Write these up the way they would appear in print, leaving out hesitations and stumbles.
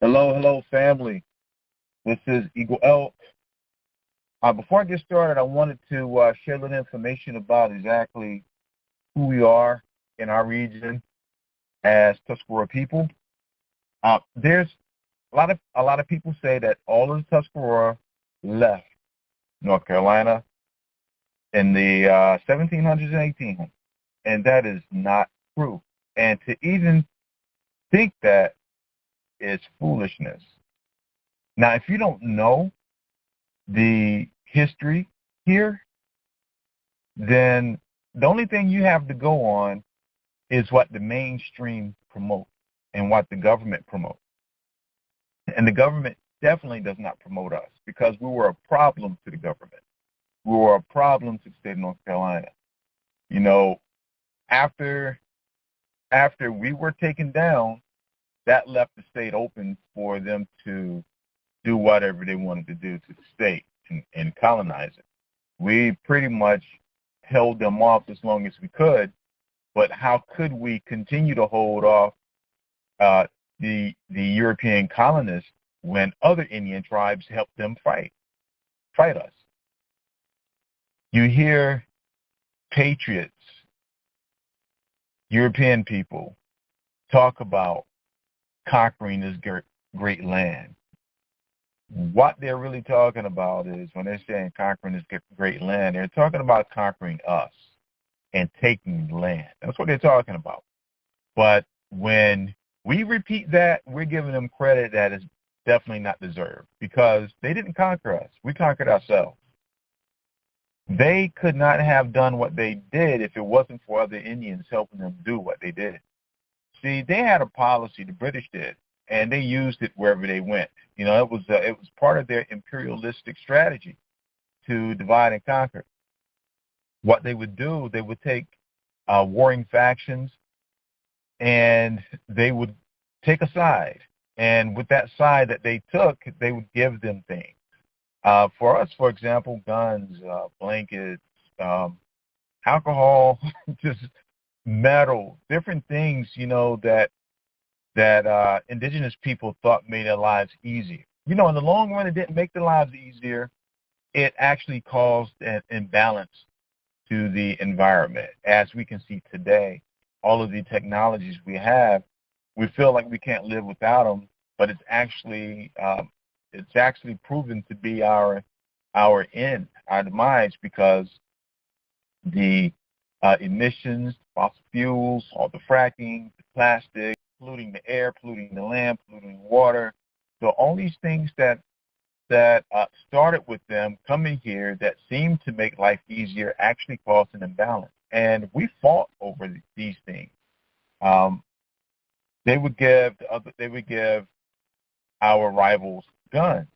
Hello, hello, family. This is EagleElk. Before I get started, I wanted to share a little information about exactly who we are in our region as Tuscarora people. There's a lot of people say that all of the Tuscarora left North Carolina in the 1700s and 1800s, and that is not true. And to even think that is foolishness. Now, if you don't know the history here, then the only thing you have to go on is what the mainstream promotes and what the government promotes. And the government definitely does not promote us because we were a problem to the government. We were a problem to the state of North Carolina. You know, after we were taken down, that left the state open for them to do whatever they wanted to do to the state and colonize it. We pretty much held them off as long as we could, but how could we continue to hold off the European colonists when other Indian tribes helped them fight us? You hear patriots, European people, talk about conquering this great land. What they're really talking about is when they're saying conquering this great land, they're talking about conquering us and taking land. That's what they're talking about. But when we repeat that, we're giving them credit that is definitely not deserved because they didn't conquer us. We conquered ourselves. They could not have done what they did if it wasn't for other Indians helping them do what they did. See, they had a policy, the British did, and they used it wherever they went. You know, it was part of their imperialistic strategy to divide and conquer. What they would do, they would take warring factions and they would take a side. And with that side that they took, they would give them things. For us, for example, guns, blankets, alcohol, just metal, different things, you know, that indigenous people thought made their lives easier. You know, in the long run, it didn't make their lives easier. It actually caused an imbalance to the environment. As we can see today, all of the technologies we have, we feel like we can't live without them, but it's actually proven to be our end, our demise, because the emissions, fossil fuels, all the fracking, the plastic, polluting the air, polluting the land, polluting the water. So all these things that started with them coming here that seemed to make life easier actually caused an imbalance. And we fought over these things. They would give our rivals guns.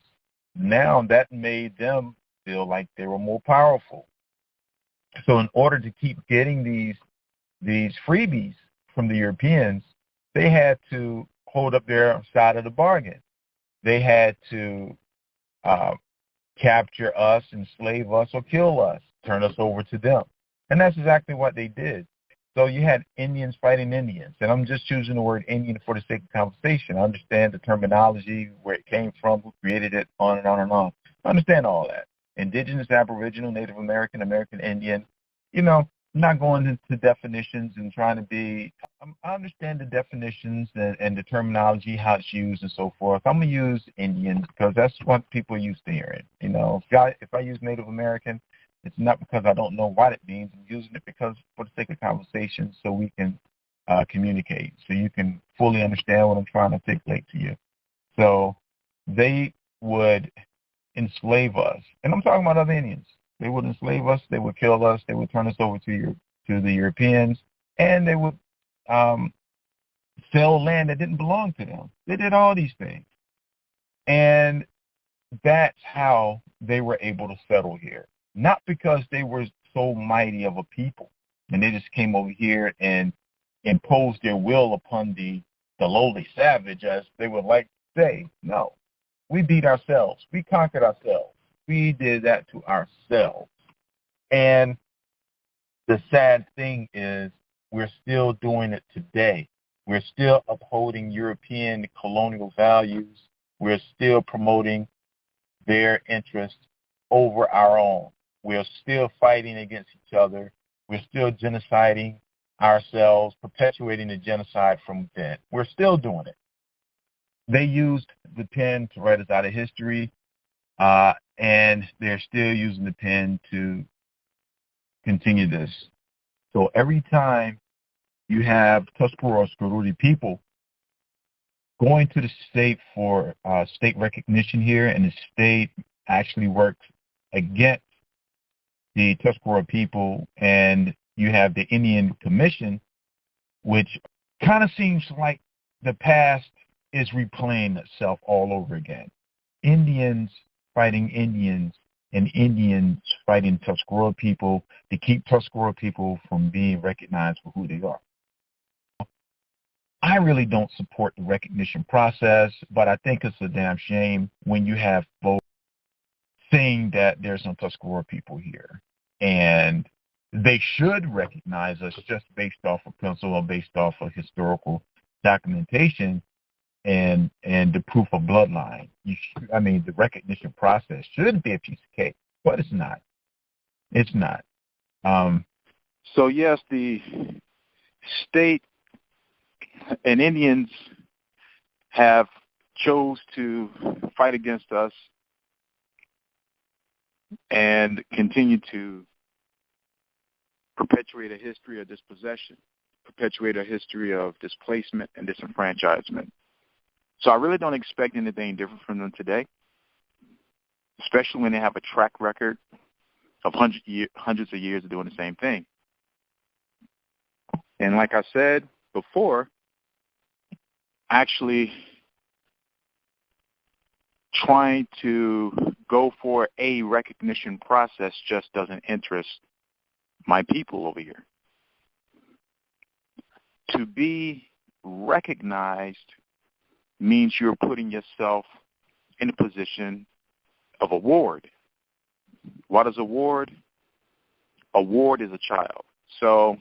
Now that made them feel like they were more powerful. So in order to keep getting these freebies from the Europeans, they had to hold up their side of the bargain. They had to capture us, enslave us, or kill us, turn us over to them. And that's exactly what they did. So you had Indians fighting Indians. And I'm just choosing the word Indian for the sake of conversation. I understand the terminology, where it came from, who created it, on and on and on. I understand all that. Indigenous, Aboriginal, Native American, American Indian. You know, I'm not going into definitions and trying to be, I understand the definitions and the terminology, how it's used and so forth. I'm going to use Indians because that's what people are used to hearing. You know, if I use Native American, it's not because I don't know what it means. I'm using it because for the sake of conversation so we can communicate, so you can fully understand what I'm trying to articulate to you. So they would enslave us. And I'm talking about other Indians. They would enslave us, they would kill us, they would turn us over to the Europeans, and they would sell land that didn't belong to them. They did all these things. And that's how they were able to settle here. Not because they were so mighty of a people and they just came over here and imposed their will upon the lowly savage, as they would like to say. No, we beat ourselves. We conquered ourselves. We did that to ourselves. And the sad thing is we're still doing it today. We're still upholding European colonial values. We're still promoting their interests over our own. We're still fighting against each other. We're still genociding ourselves, perpetuating the genocide from within. We're still doing it. They used the pen to write us out of history, and they're still using the pen to continue this. So every time you have Tuscarora Skarudi people going to the state for state recognition here, and the state actually works against the Tuscarora people, and you have the Indian Commission, which kind of seems like the past is replaying itself all over again. Indians fighting Indians, and Indians fighting Tuscarora people to keep Tuscarora people from being recognized for who they are. I really don't support the recognition process, but I think it's a damn shame when you have folks saying that there's some Tuscarora people here, and they should recognize us just based off of pencil or based off of historical documentation and the proof of bloodline. The recognition process should be a piece of cake, but it's not. It's not. So yes, the state and Indians have chose to fight against us and continue to perpetuate a history of dispossession, perpetuate a history of displacement and disenfranchisement. So I really don't expect anything different from them today, especially when they have a track record of hundreds of years of doing the same thing. And like I said before, actually trying to go for a recognition process just doesn't interest my people over here. To be recognized means you're putting yourself in a position of a ward. What is a ward? A ward is a child. So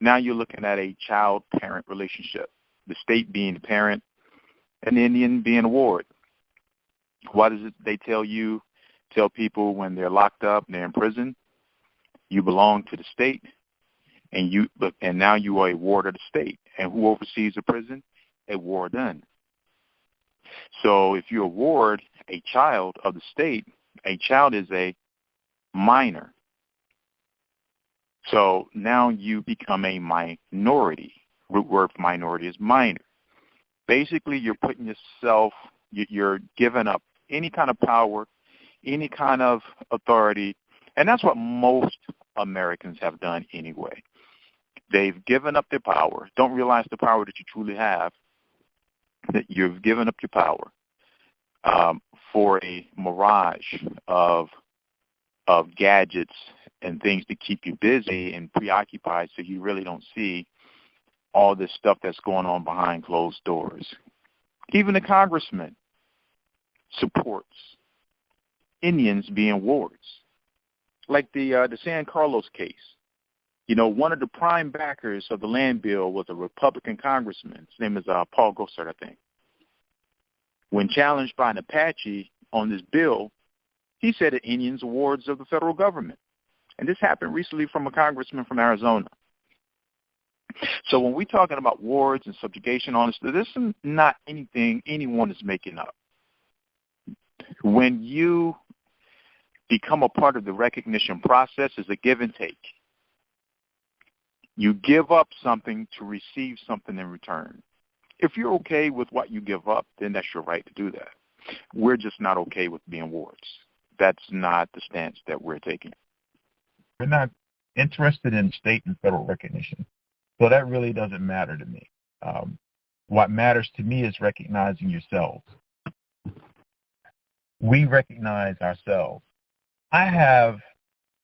now you're looking at a child-parent relationship, the state being the parent and the Indian being a ward. What is it they tell people when they're locked up and they're in prison? You belong to the state, and now you are a ward of the state. And who oversees the prison? A warden. So if you're a ward, a child of the state, a child is a minor. So now you become a minority. Root word for minority is minor. Basically, you're putting yourself, you're giving up any kind of power, any kind of authority, and that's what most Americans have done anyway. They've given up their power, don't realize the power that you truly have, that you've given up your power for a mirage of gadgets and things to keep you busy and preoccupied, so you really don't see all this stuff that's going on behind closed doors. Even the congressman supports Indians being wards. Like the San Carlos case. You know, one of the prime backers of the land bill was a Republican congressman. His name is Paul Gosar, I think. When challenged by an Apache on this bill, he said that Indians are wards of the federal government. And this happened recently from a congressman from Arizona. So when we're talking about wards and subjugation, honestly, this is not anything anyone is making up. When you become a part of the recognition process, is a give and take. You give up something to receive something in return. If you're okay with what you give up, then that's your right to do that. We're just not okay with being wards. That's not the stance that we're taking. We're not interested in state and federal recognition. So that really doesn't matter to me. What matters to me is recognizing yourselves. We recognize ourselves. I have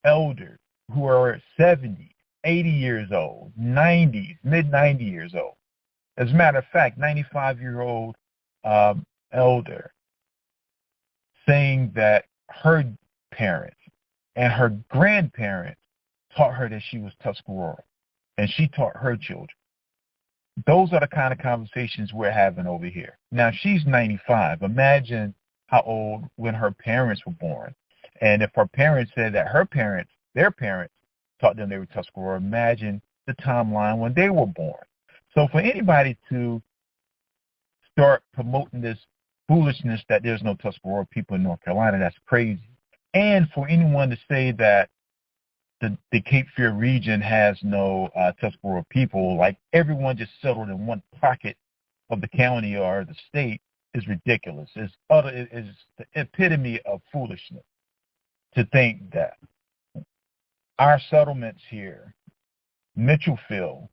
elders who are 70, 80 years old, 90s, mid-90 years old. As a matter of fact, 95-year-old elder saying that her parents and her grandparents taught her that she was Tuscarora, and she taught her children. those are the kind of conversations we're having over here. Now, she's 95. Imagine how old when her parents were born. And if her parents said that their parents, taught them they were Tuscarora, imagine the timeline when they were born. So for anybody to start promoting this foolishness that there's no Tuscarora people in North Carolina, that's crazy. And for anyone to say that the Cape Fear region has no Tuscarora people, like everyone just settled in one pocket of the county or the state, is ridiculous. It's the epitome of foolishness to think that our settlements here, Mitchellville,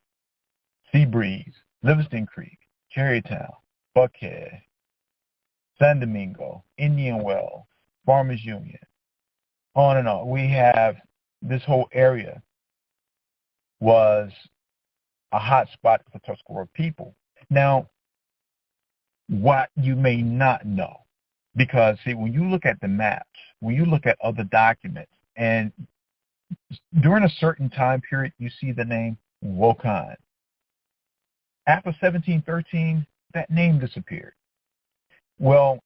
Seabreeze, Livingston Creek, Cherrytown, Buckhead, San Domingo, Indian Wells, Farmers Union, on and on. We have this whole area was a hot spot for Tuscarora people. Now, what you may not know, because see, when you look at the maps, when you look at other documents, and during a certain time period, you see the name Wokan. After 1713, that name disappeared. Well,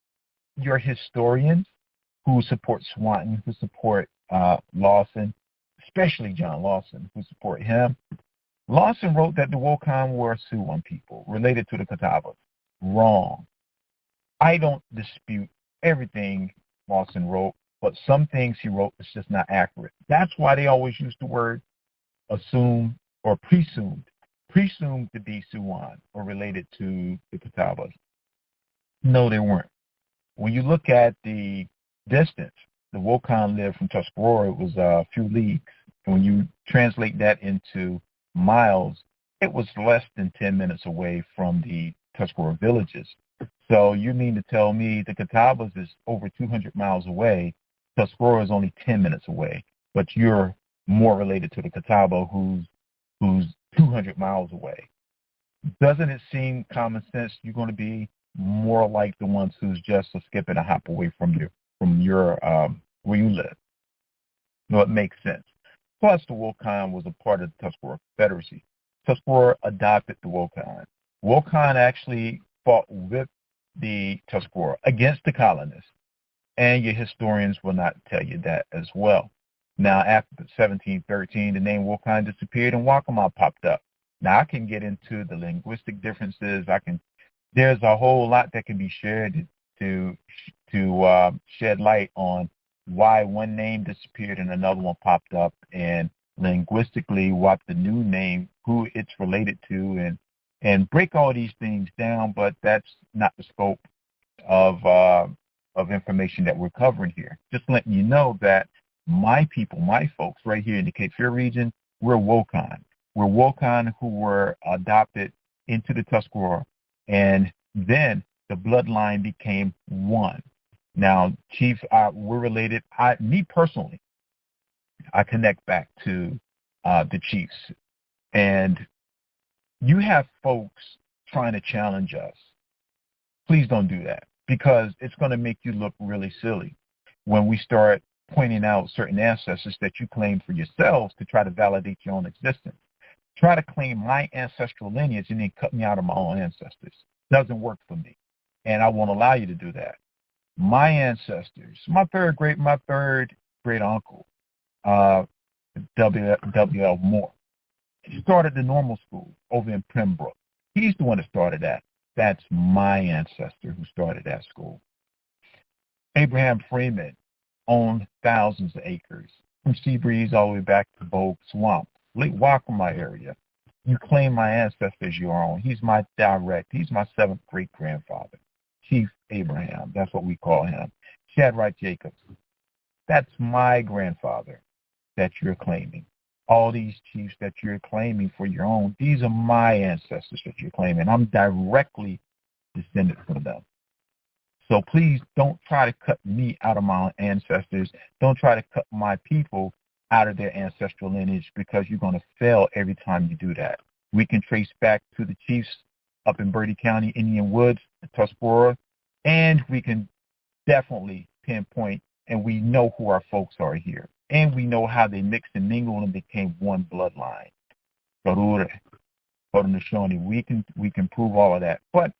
your historians who support Swanton, who support Lawson, especially John Lawson, who support him, Lawson wrote that the Wokan were Siouan people related to the Catawbas. Wrong. I don't dispute everything Lawson wrote, but some things he wrote is just not accurate. That's why they always use the word assumed or presumed to be Siouan or related to the Catawbas. No, they weren't. When you look at the distance, the Wokan lived from Tuscarora, it was a few leagues. And when you translate that into miles, it was less than 10 minutes away from the Tuscarora villages. So you mean to tell me the Catawbas is over 200 miles away, Tuscarora is only 10 minutes away, but you're more related to the Catawba who's 200 miles away. Doesn't it seem common sense you're going to be more like the ones who's just a skip and a hop away from your where you live? No, it makes sense. Plus, the Wokan was a part of the Tuscarora Confederacy. Tuscarora adopted the Wokan. Wokan actually fought with the Tuscarora against the colonists, and your historians will not tell you that as well. Now, after 1713, the name Wokan disappeared and Waccamaw popped up. Now, I can get into the linguistic differences. There's a whole lot that can be shared to shed light on why one name disappeared and another one popped up, and linguistically what the new name, who it's related to, and break all these things down. But that's not the scope of information that we're covering here. Just letting you know that my people, my folks right here in the Cape Fear region, we're Wokan. We're Wokan who were adopted into the Tuscarora, and then the bloodline became one. Now, Chief, we're related. Me personally, I connect back to the chiefs, and you have folks trying to challenge us. Please don't do that, because it's going to make you look really silly when we start pointing out certain ancestors that you claim for yourselves to try to validate your own existence. Try to claim my ancestral lineage and then cut me out of my own ancestors. Doesn't work for me, and I won't allow you to do that. My ancestors, my third great uncle, W.A.R, started the normal school over in Pembroke. He's the one that started that. That's my ancestor who started that school. Abraham Freeman owned thousands of acres from Seabreeze all the way back to Bogue Swamp, Lake Waccamaw area. You claim my ancestor as your own. He's my seventh great grandfather, Chief Abraham. That's what we call him. Shadrach Jacobs. That's my grandfather that you're claiming. All these chiefs that you're claiming for your own, these are my ancestors that you're claiming. I'm directly descended from them. So please don't try to cut me out of my ancestors. Don't try to cut my people out of their ancestral lineage, because you're going to fail every time you do that. We can trace back to the chiefs up in Bertie County, Indian Woods, Tuscarora, and we can definitely pinpoint, and we know who our folks are here. And we know how they mixed and mingled and became one bloodline. Haudenosaunee. We can prove all of that, but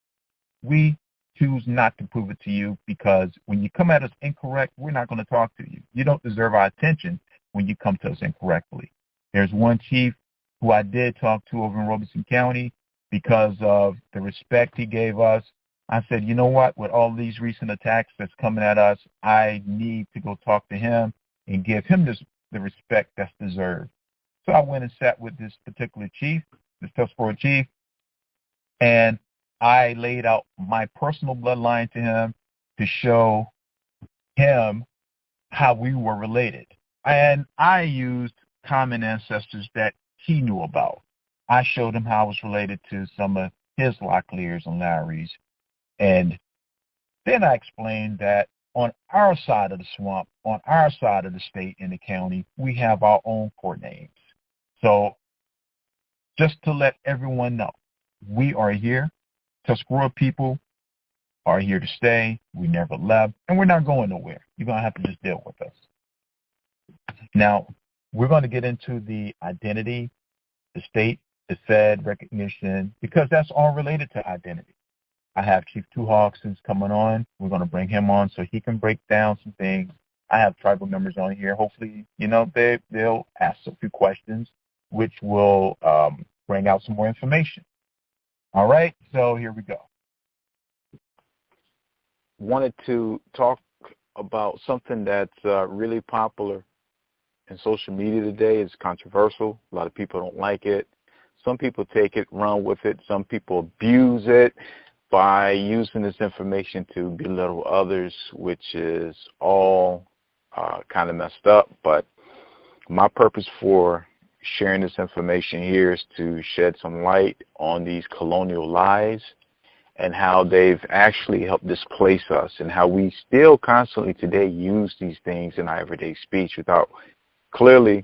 we choose not to prove it to you, because when you come at us incorrect, we're not going to talk to you. You don't deserve our attention when you come to us incorrectly. There's one chief who I did talk to over in Robeson County because of the respect he gave us. I said, you know what, with all these recent attacks that's coming at us, I need to go talk to him and give him the respect that's deserved. So I went and sat with this particular chief, this Tuscarora chief, and I laid out my personal bloodline to him to show him how we were related. And I used common ancestors that he knew about. I showed him how I was related to some of his Locklears and Lowrys. And then I explained that on our side of the swamp, on our side of the state and the county, we have our own court names. So just to let everyone know, we are here. Tuscarora people are here to stay. We never left, and we're not going nowhere. You're going to have to just deal with us. Now, we're going to get into the identity, the state, the Fed recognition, because that's all related to identity. I have Chief TwoHawks who's coming on. We're going to bring him on so he can break down some things. I have tribal members on here. Hopefully, they'll ask a few questions, which will bring out some more information. All right, so here we go. Wanted to talk about something that's really popular in social media today. It's controversial. A lot of people don't like it. Some people take it, run with it. Some people abuse it by using this information to belittle others, which is all kind of messed up. But my purpose for sharing this information here is to shed some light on these colonial lies and how they've actually helped displace us, and how we still constantly today use these things in our everyday speech without clearly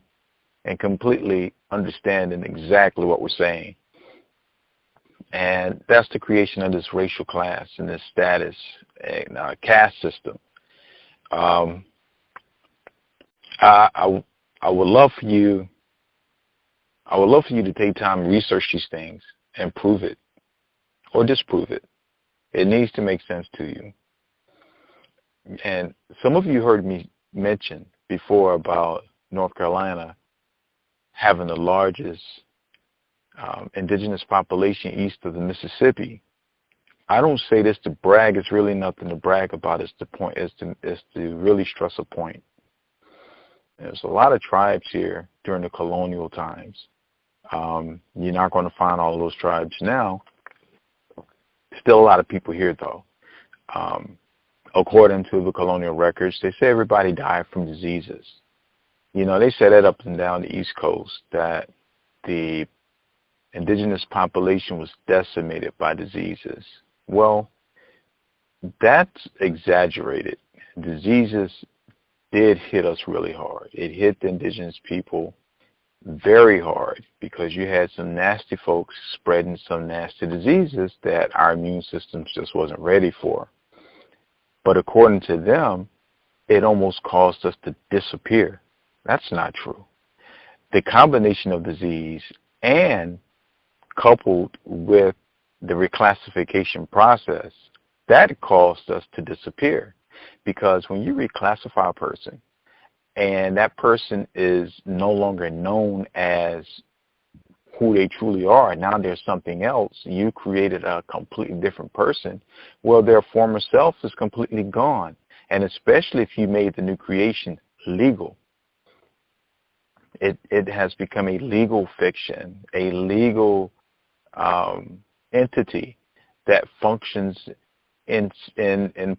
and completely understanding exactly what we're saying. And that's the creation of this racial class and this status and caste system. I would love for you to take time and research these things and prove it or disprove it. It needs to make sense to you. And some of you heard me mention before about North Carolina having the largest indigenous population east of the Mississippi. I don't say this to brag. It's really nothing to brag about. It's to really stress a point. There's a lot of tribes here during the colonial times. You're not going to find all of those tribes now. Still a lot of people here, though. According to the colonial records, they say everybody died from diseases. They say that up and down the East Coast, that the indigenous population was decimated by diseases. Well, that's exaggerated. Diseases did hit us really hard. It hit the indigenous people very hard because you had some nasty folks spreading some nasty diseases that our immune systems just wasn't ready for. But according to them, it almost caused us to disappear. That's not true. The combination of disease and coupled with the reclassification process, that caused us to disappear. Because when you reclassify a person and that person is no longer known as who they truly are, now there's something else, you created a completely different person, well, their former self is completely gone. And especially if you made the new creation legal, it has become a legal fiction, a legal entity that functions in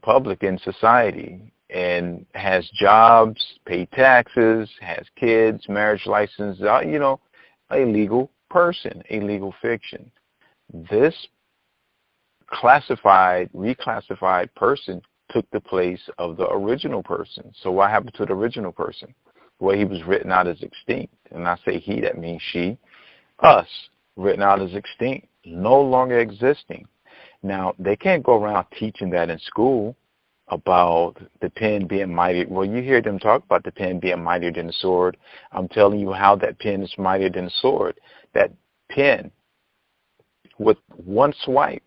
public, in society, and has jobs, pay taxes, has kids, marriage license, a legal person, a legal fiction. This reclassified person took the place of the original person. So what happened to the original person? Well, he was written out as extinct. And I say he, that means she, us, written out as extinct, no longer existing. Now, they can't go around teaching that in school about the pen being mightier. Well, you hear them talk about the pen being mightier than the sword. I'm telling you how that pen is mightier than the sword. That pen with one swipe,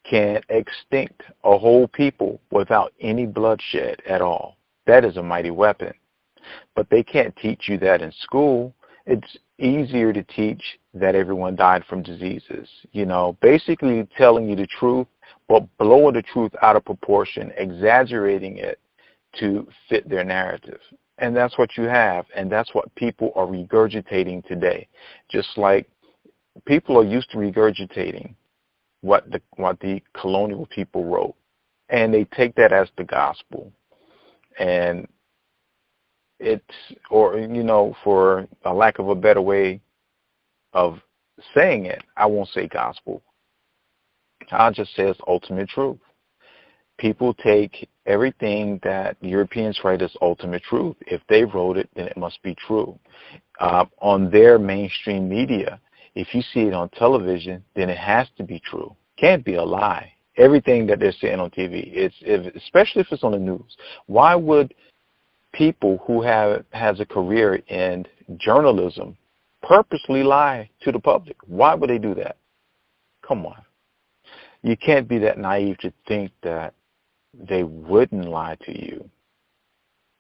can extinct a whole people without any bloodshed at all. That is a mighty weapon. But they can't teach you that in school. It's easier to teach that everyone died from diseases. You know, basically telling you the truth, but blowing the truth out of proportion, exaggerating it to fit their narrative. And that's what you have, and that's what people are regurgitating today. Just like people are used to regurgitating what the colonial people wrote, and they take that as the gospel. And it's, or, you know, for a lack of a better way of saying it, I won't say gospel. I'll just say it's ultimate truth. People take everything that Europeans write as ultimate truth. If they wrote it, then it must be true. On their mainstream media, if you see it on television, then it has to be true. Can't be a lie. Everything that they're saying on TV, especially if it's on the news. Why would people who has a career in journalism purposely lie to the public? Why would they do that? Come on. You can't be that naive to think that they wouldn't lie to you,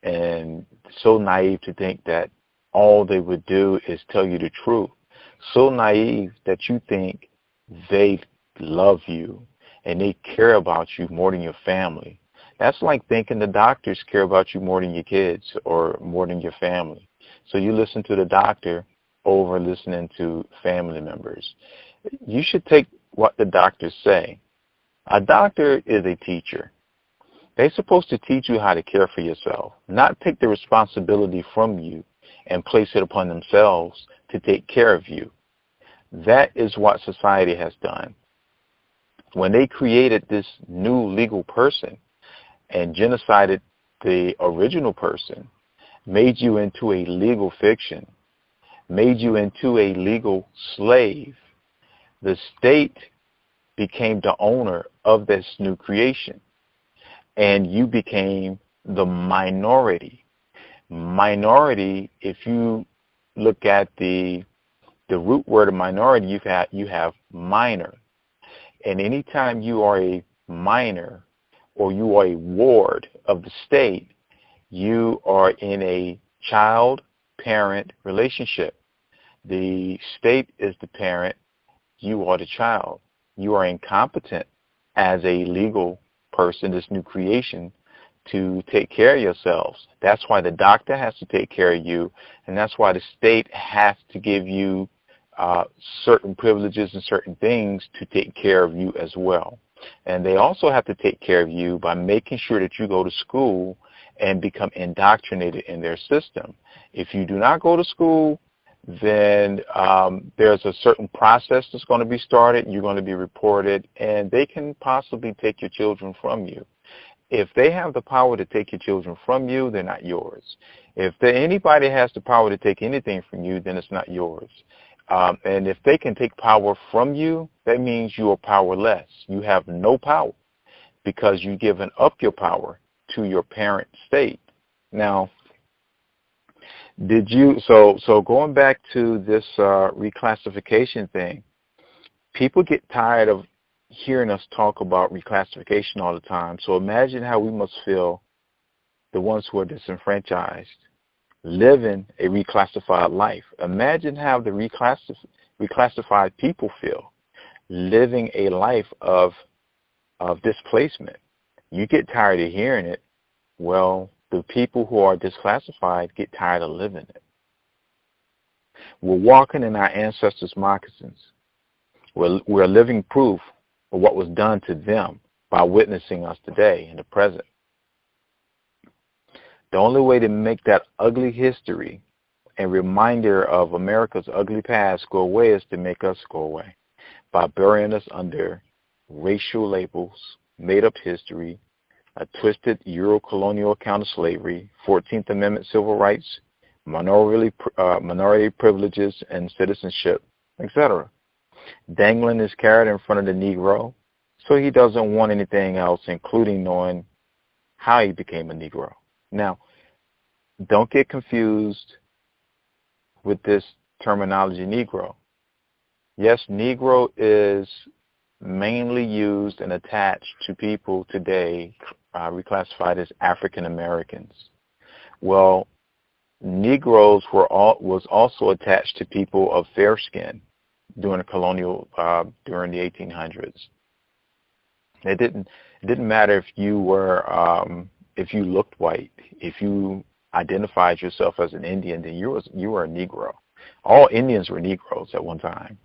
and so naive to think that all they would do is tell you the truth. So naive that you think they love you and they care about you more than your family. That's like thinking the doctors care about you more than your kids or more than your family. So you listen to the doctor over listening to family members. You should take what the doctors say. A doctor is a teacher. They're supposed to teach you how to care for yourself, not take the responsibility from you and place it upon themselves to take care of you. That is what society has done. When they created this new legal person and genocided the original person, made you into a legal fiction, made you into a legal slave, the state became the owner of this new creation. And you became the minority. Minority, if you look at the root word of minority, you have minor. And anytime you are a minor or you are a ward of the state, you are in a child-parent relationship. The state is the parent, you are the child. You are incompetent as a legal person, this new creation, to take care of yourselves. That's why the doctor has to take care of you, and that's why the state has to give you certain privileges and certain things to take care of you as well. And they also have to take care of you by making sure that you go to school and become indoctrinated in their system. If you do not go to school, then there's a certain process that's going to be started. You're going to be reported, and they can possibly take your children from you. If they have the power to take your children from you, they're not yours. If anybody has the power to take anything from you, then it's not yours. And if they can take power from you, that means you are powerless. You have no power because you've given up your power to your parent state. Now, so going back to this reclassification thing, people get tired of hearing us talk about reclassification all the time. So imagine how we must feel, the ones who are disenfranchised, living a reclassified life. Imagine how the reclassified people feel, living a life of displacement. You get tired of hearing it. Well, the people who are disclassified get tired of living it. We're walking in our ancestors' moccasins. We're living proof of what was done to them by witnessing us today in the present. The only way to make that ugly history and reminder of America's ugly past go away is to make us go away by burying us under racial labels, made-up history, a twisted Euro-colonial account of slavery, 14th Amendment civil rights, minority privileges and citizenship, etc. Dangling his carrot in front of the Negro, so he doesn't want anything else, including knowing how he became a Negro. Now, don't get confused with this terminology, Negro. Yes, Negro is mainly used and attached to people today reclassified as African Americans. Well, Negroes was also attached to people of fair skin during the during the 1800s. It didn't matter if you were if you looked white, if you identified yourself as an Indian, then you were a Negro. All Indians were Negroes at one time.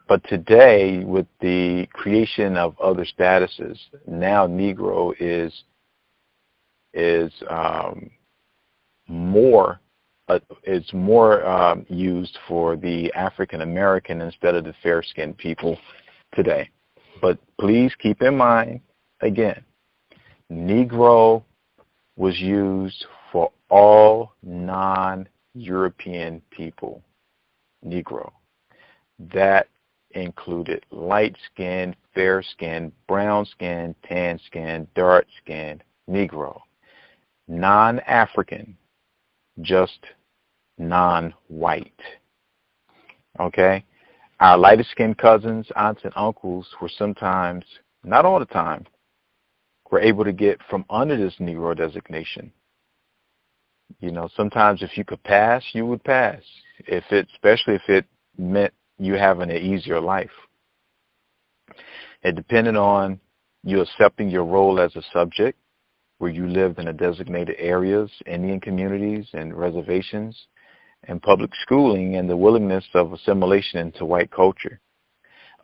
But today, with the creation of other statuses, now Negro is more used for the African American instead of the fair skinned people today. But please keep in mind, again, Negro was used for all non-European people. Negro. That included light skin, fair skin, brown skin, tan skin, dark skin, Negro. Non-African, just non-white. Okay? Our lighter skinned cousins, aunts, and uncles were sometimes, not all the time, were able to get from under this Negro designation. You know, sometimes if you could pass, you would pass. Especially if it meant you having an easier life. It depended on you accepting your role as a subject, where you lived in the designated areas, Indian communities, and reservations, and public schooling, and the willingness of assimilation into white culture.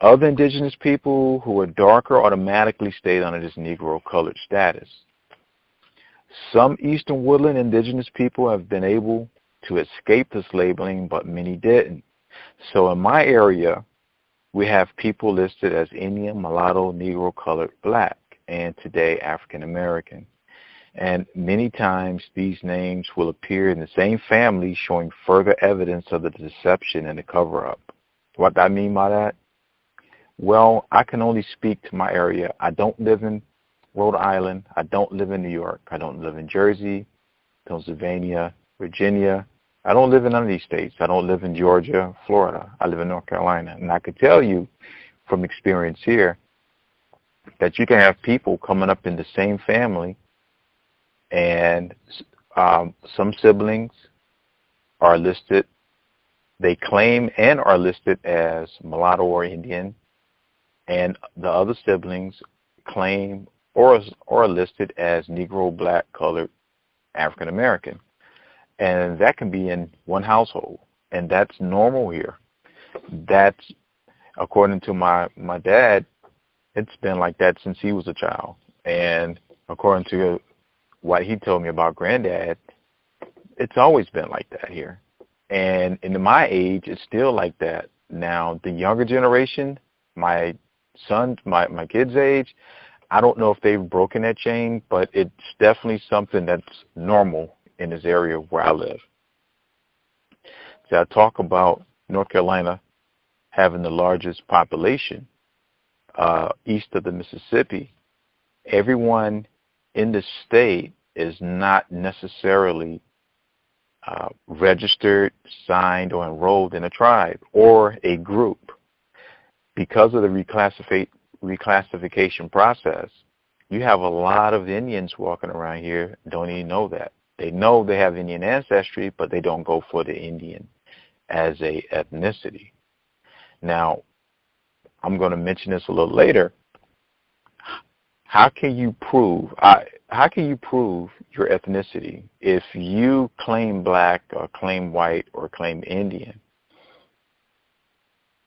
Other indigenous people who were darker automatically stayed under this Negro colored status. Some Eastern Woodland indigenous people have been able to escape this labeling, but many didn't. So in my area, we have people listed as Indian, mulatto, Negro, colored, black, and today African American. And many times these names will appear in the same family, showing further evidence of the deception and the cover-up. What I mean by that? Well, I can only speak to my area. I don't live in Rhode Island. I don't live in New York. I don't live in Jersey, Pennsylvania, Virginia. I don't live in none of these states. I don't live in Georgia, Florida. I live in North Carolina. And I could tell you from experience here that you can have people coming up in the same family, and some siblings are listed, they claim and are listed as mulatto or Indian, and the other siblings claim or are listed as Negro, black, colored, African American. And that can be in one household, and that's normal here. That's, according to my dad, it's been like that since he was a child. And according to what he told me about Granddad, it's always been like that here. And in my age, it's still like that. Now, the younger generation, my son, my kids' age, I don't know if they've broken that chain, but it's definitely something that's normal in this area where I live. So I talk about North Carolina having the largest population east of the Mississippi. Everyone in the state is not necessarily registered, signed, or enrolled in a tribe or a group. Because of the reclassification process, you have a lot of Indians walking around here don't even know that. They know they have Indian ancestry, but they don't go for the Indian as a ethnicity. Now, I'm going to mention this a little later. How can you prove your ethnicity if you claim black or claim white or claim Indian?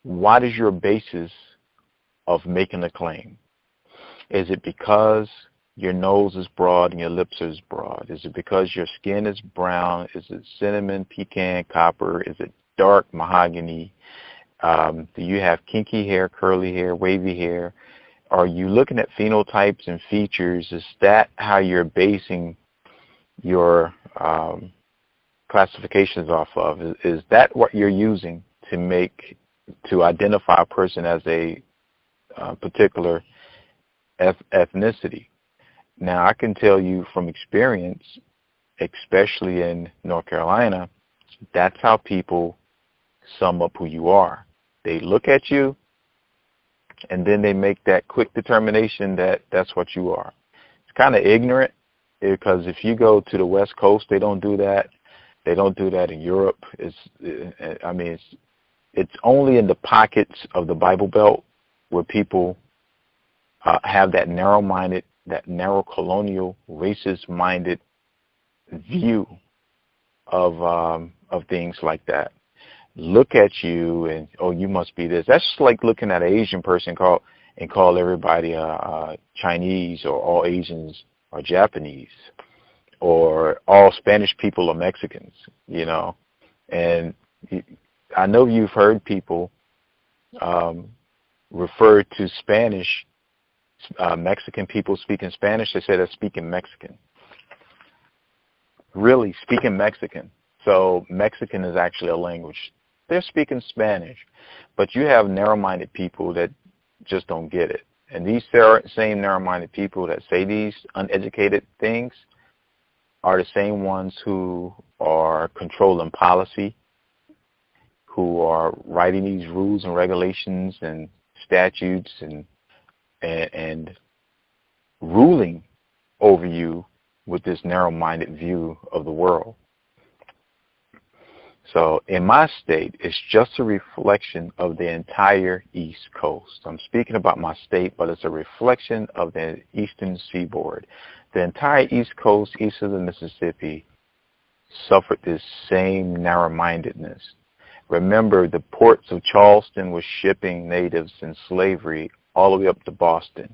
What is your basis of making a claim? Is it because your nose is broad and your lips is broad? Is it because your skin is brown? Is it cinnamon, pecan, copper? Is it dark mahogany? Do you have kinky hair, curly hair, wavy hair? Are you looking at phenotypes and features? Is that how you're basing your classifications off of? Is that what you're using to identify a person as a particular ethnicity? Now, I can tell you from experience, especially in North Carolina, that's how people sum up who you are. They look at you, and then they make that quick determination that that's what you are. It's kind of ignorant, because if you go to the West Coast, they don't do that. They don't do that in Europe. It's only in the pockets of the Bible Belt where people have that narrow-minded, that narrow colonial, racist-minded view of things like that. Look at you and, oh, you must be this. That's just like looking at an Asian person and call everybody Chinese, or all Asians are Japanese, or all Spanish people are Mexicans, you know. And I know you've heard people refer to Spanish, Mexican people speaking Spanish, they say they're speaking Mexican. Really, speaking Mexican. So Mexican is actually a language. They're speaking Spanish, but you have narrow-minded people that just don't get it. And these same narrow-minded people that say these uneducated things are the same ones who are controlling policy, who are writing these rules and regulations and statutes and ruling over you with this narrow-minded view of the world. So in my state, it's just a reflection of the entire East Coast. I'm speaking about my state, but it's a reflection of the eastern seaboard. The entire East Coast, east of the Mississippi, suffered this same narrow-mindedness. Remember, the ports of Charleston were shipping natives in slavery all the way up to Boston.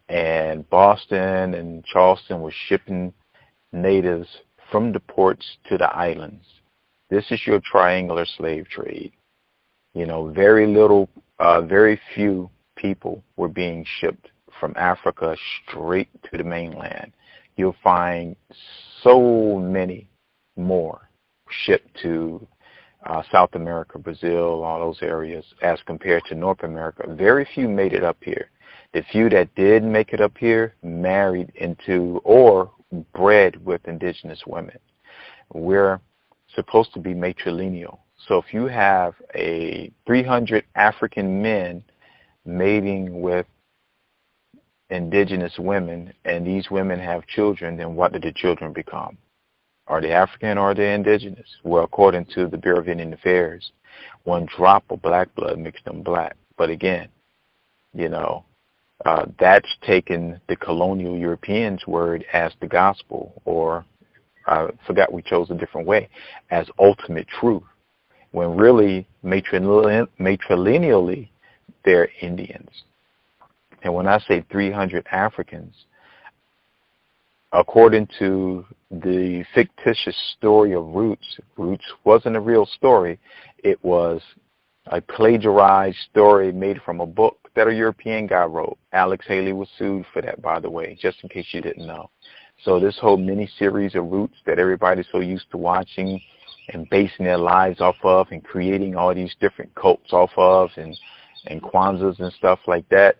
And Boston and Charleston were shipping natives from the ports to the islands. This is your triangular slave trade. You know, very few people were being shipped from Africa straight to the mainland. You'll find so many more shipped to South America, Brazil, all those areas, as compared to North America. Very few made it up here. The few that did make it up here married into or bred with indigenous women. We're supposed to be matrilineal. So if you have 300 African men mating with indigenous women, and these women have children, then what do the children become? Are they African or are they indigenous? Well, according to the Bureau of Indian Affairs, one drop of black blood makes them black. But again, you know, that's taken the colonial Europeans' word as the gospel, or I forgot we chose a different way, as ultimate truth, when really matrilineally they're Indians. And when I say 300 Africans, according to the fictitious story of Roots wasn't a real story. It was a plagiarized story made from a book that a European guy wrote. Alex Haley was sued for that, by the way, just in case you didn't know. So this whole mini-series of Roots that everybody's so used to watching and basing their lives off of and creating all these different cults off of and Kwanzas and stuff like that,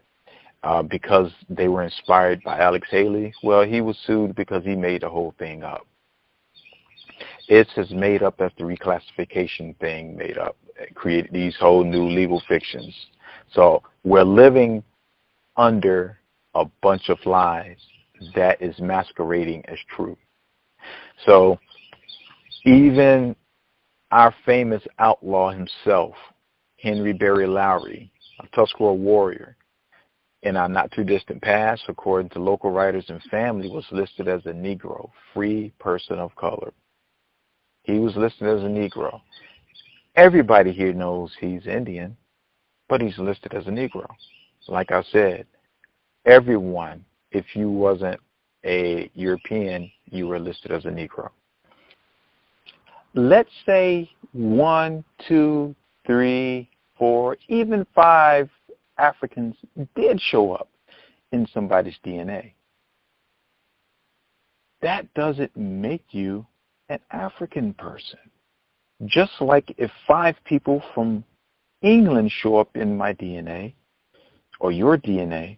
because they were inspired by Alex Haley, well, he was sued because he made the whole thing up. It's as made up as the reclassification thing made up. It created these whole new legal fictions. So we're living under a bunch of lies that is masquerading as truth. So even our famous outlaw himself, Henry Berry Lowry, a Tuscarora warrior, in our not-too-distant past, according to local writers and family, was listed as a Negro, free person of color. He was listed as a Negro. Everybody here knows he's Indian, but he's listed as a Negro. Like I said, everyone, if you wasn't a European, you were listed as a Negro. Let's say 1, 2, 3, 4, even 5 Africans did show up in somebody's DNA. That doesn't make you an African person. Just like if 5 people from England show up in my DNA, or your DNA,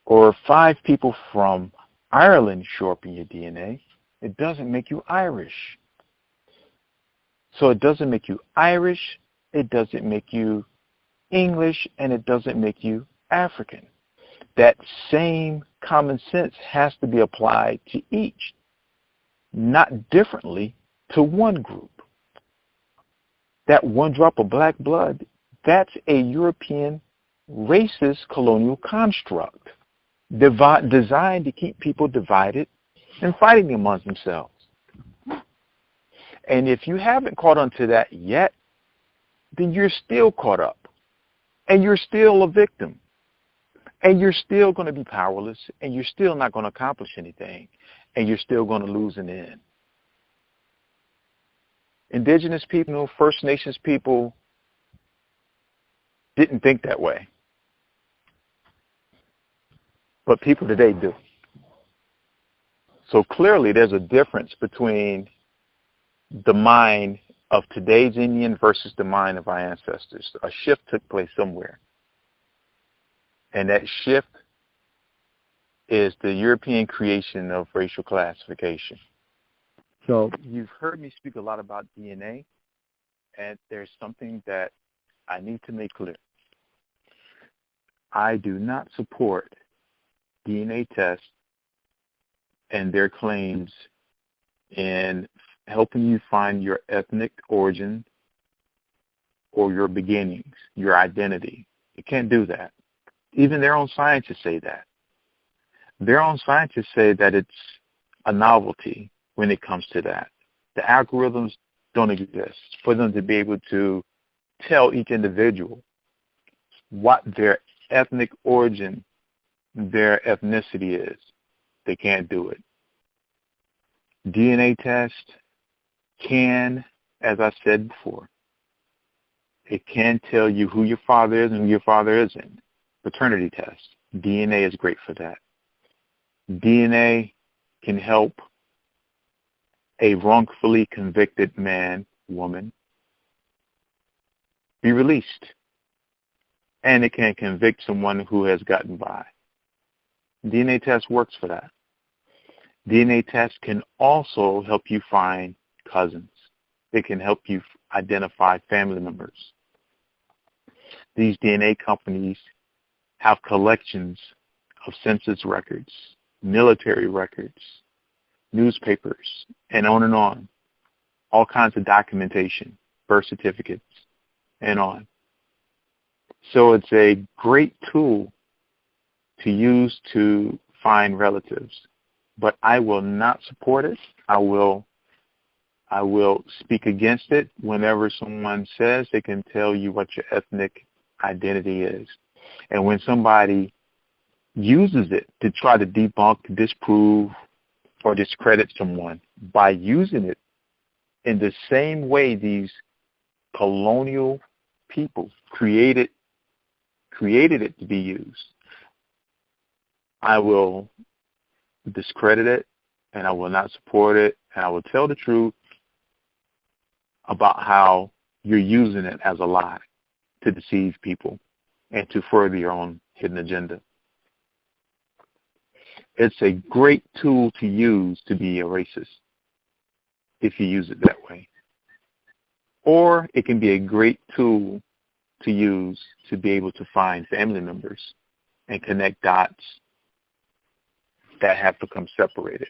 or 5 people from Ireland show up in your DNA, it doesn't make you Irish. So it doesn't make you Irish, it doesn't make you English, and it doesn't make you African. That same common sense has to be applied to each, not differently to one group. That one drop of black blood, that's a European racist colonial construct designed to keep people divided and fighting amongst themselves. And if you haven't caught on to that yet, then you're still caught up, and you're still a victim, and you're still going to be powerless, and you're still not going to accomplish anything, and you're still going to lose in the end. Indigenous people, First Nations people didn't think that way, but people today do. So clearly there's a difference between the mind of today's Indian versus the mind of our ancestors. A shift took place somewhere. And that shift is the European creation of racial classification. So you've heard me speak a lot about DNA, and there's something that I need to make clear. I do not support DNA tests and their claims in helping you find your ethnic origin or your beginnings, your identity. You can't do that. Even their own scientists say that. Their own scientists say that it's a novelty when it comes to that. The algorithms don't exist for them to be able to tell each individual what their ethnic origin, their ethnicity is. They can't do it. DNA test can, as I said before, it can tell you who your father is and who your father isn't. Paternity test. DNA is great for that. DNA can help a wrongfully convicted man, woman, be released. And it can convict someone who has gotten by. DNA test works for that. DNA test can also help you find cousins. It can help you identify family members. These DNA companies have collections of census records, military records, newspapers, and on. All kinds of documentation, birth certificates, and on. So it's a great tool to use to find relatives. But I will not support it. I will speak against it whenever someone says they can tell you what your ethnic identity is. And when somebody uses it to try to debunk, disprove, or discredit someone by using it in the same way these colonial people created it to be used, I will discredit it, and I will not support it, and I will tell the truth about how you're using it as a lie to deceive people and to further your own hidden agenda. It's a great tool to use to be a racist if you use it that way. Or it can be a great tool to use to be able to find family members and connect dots that have become separated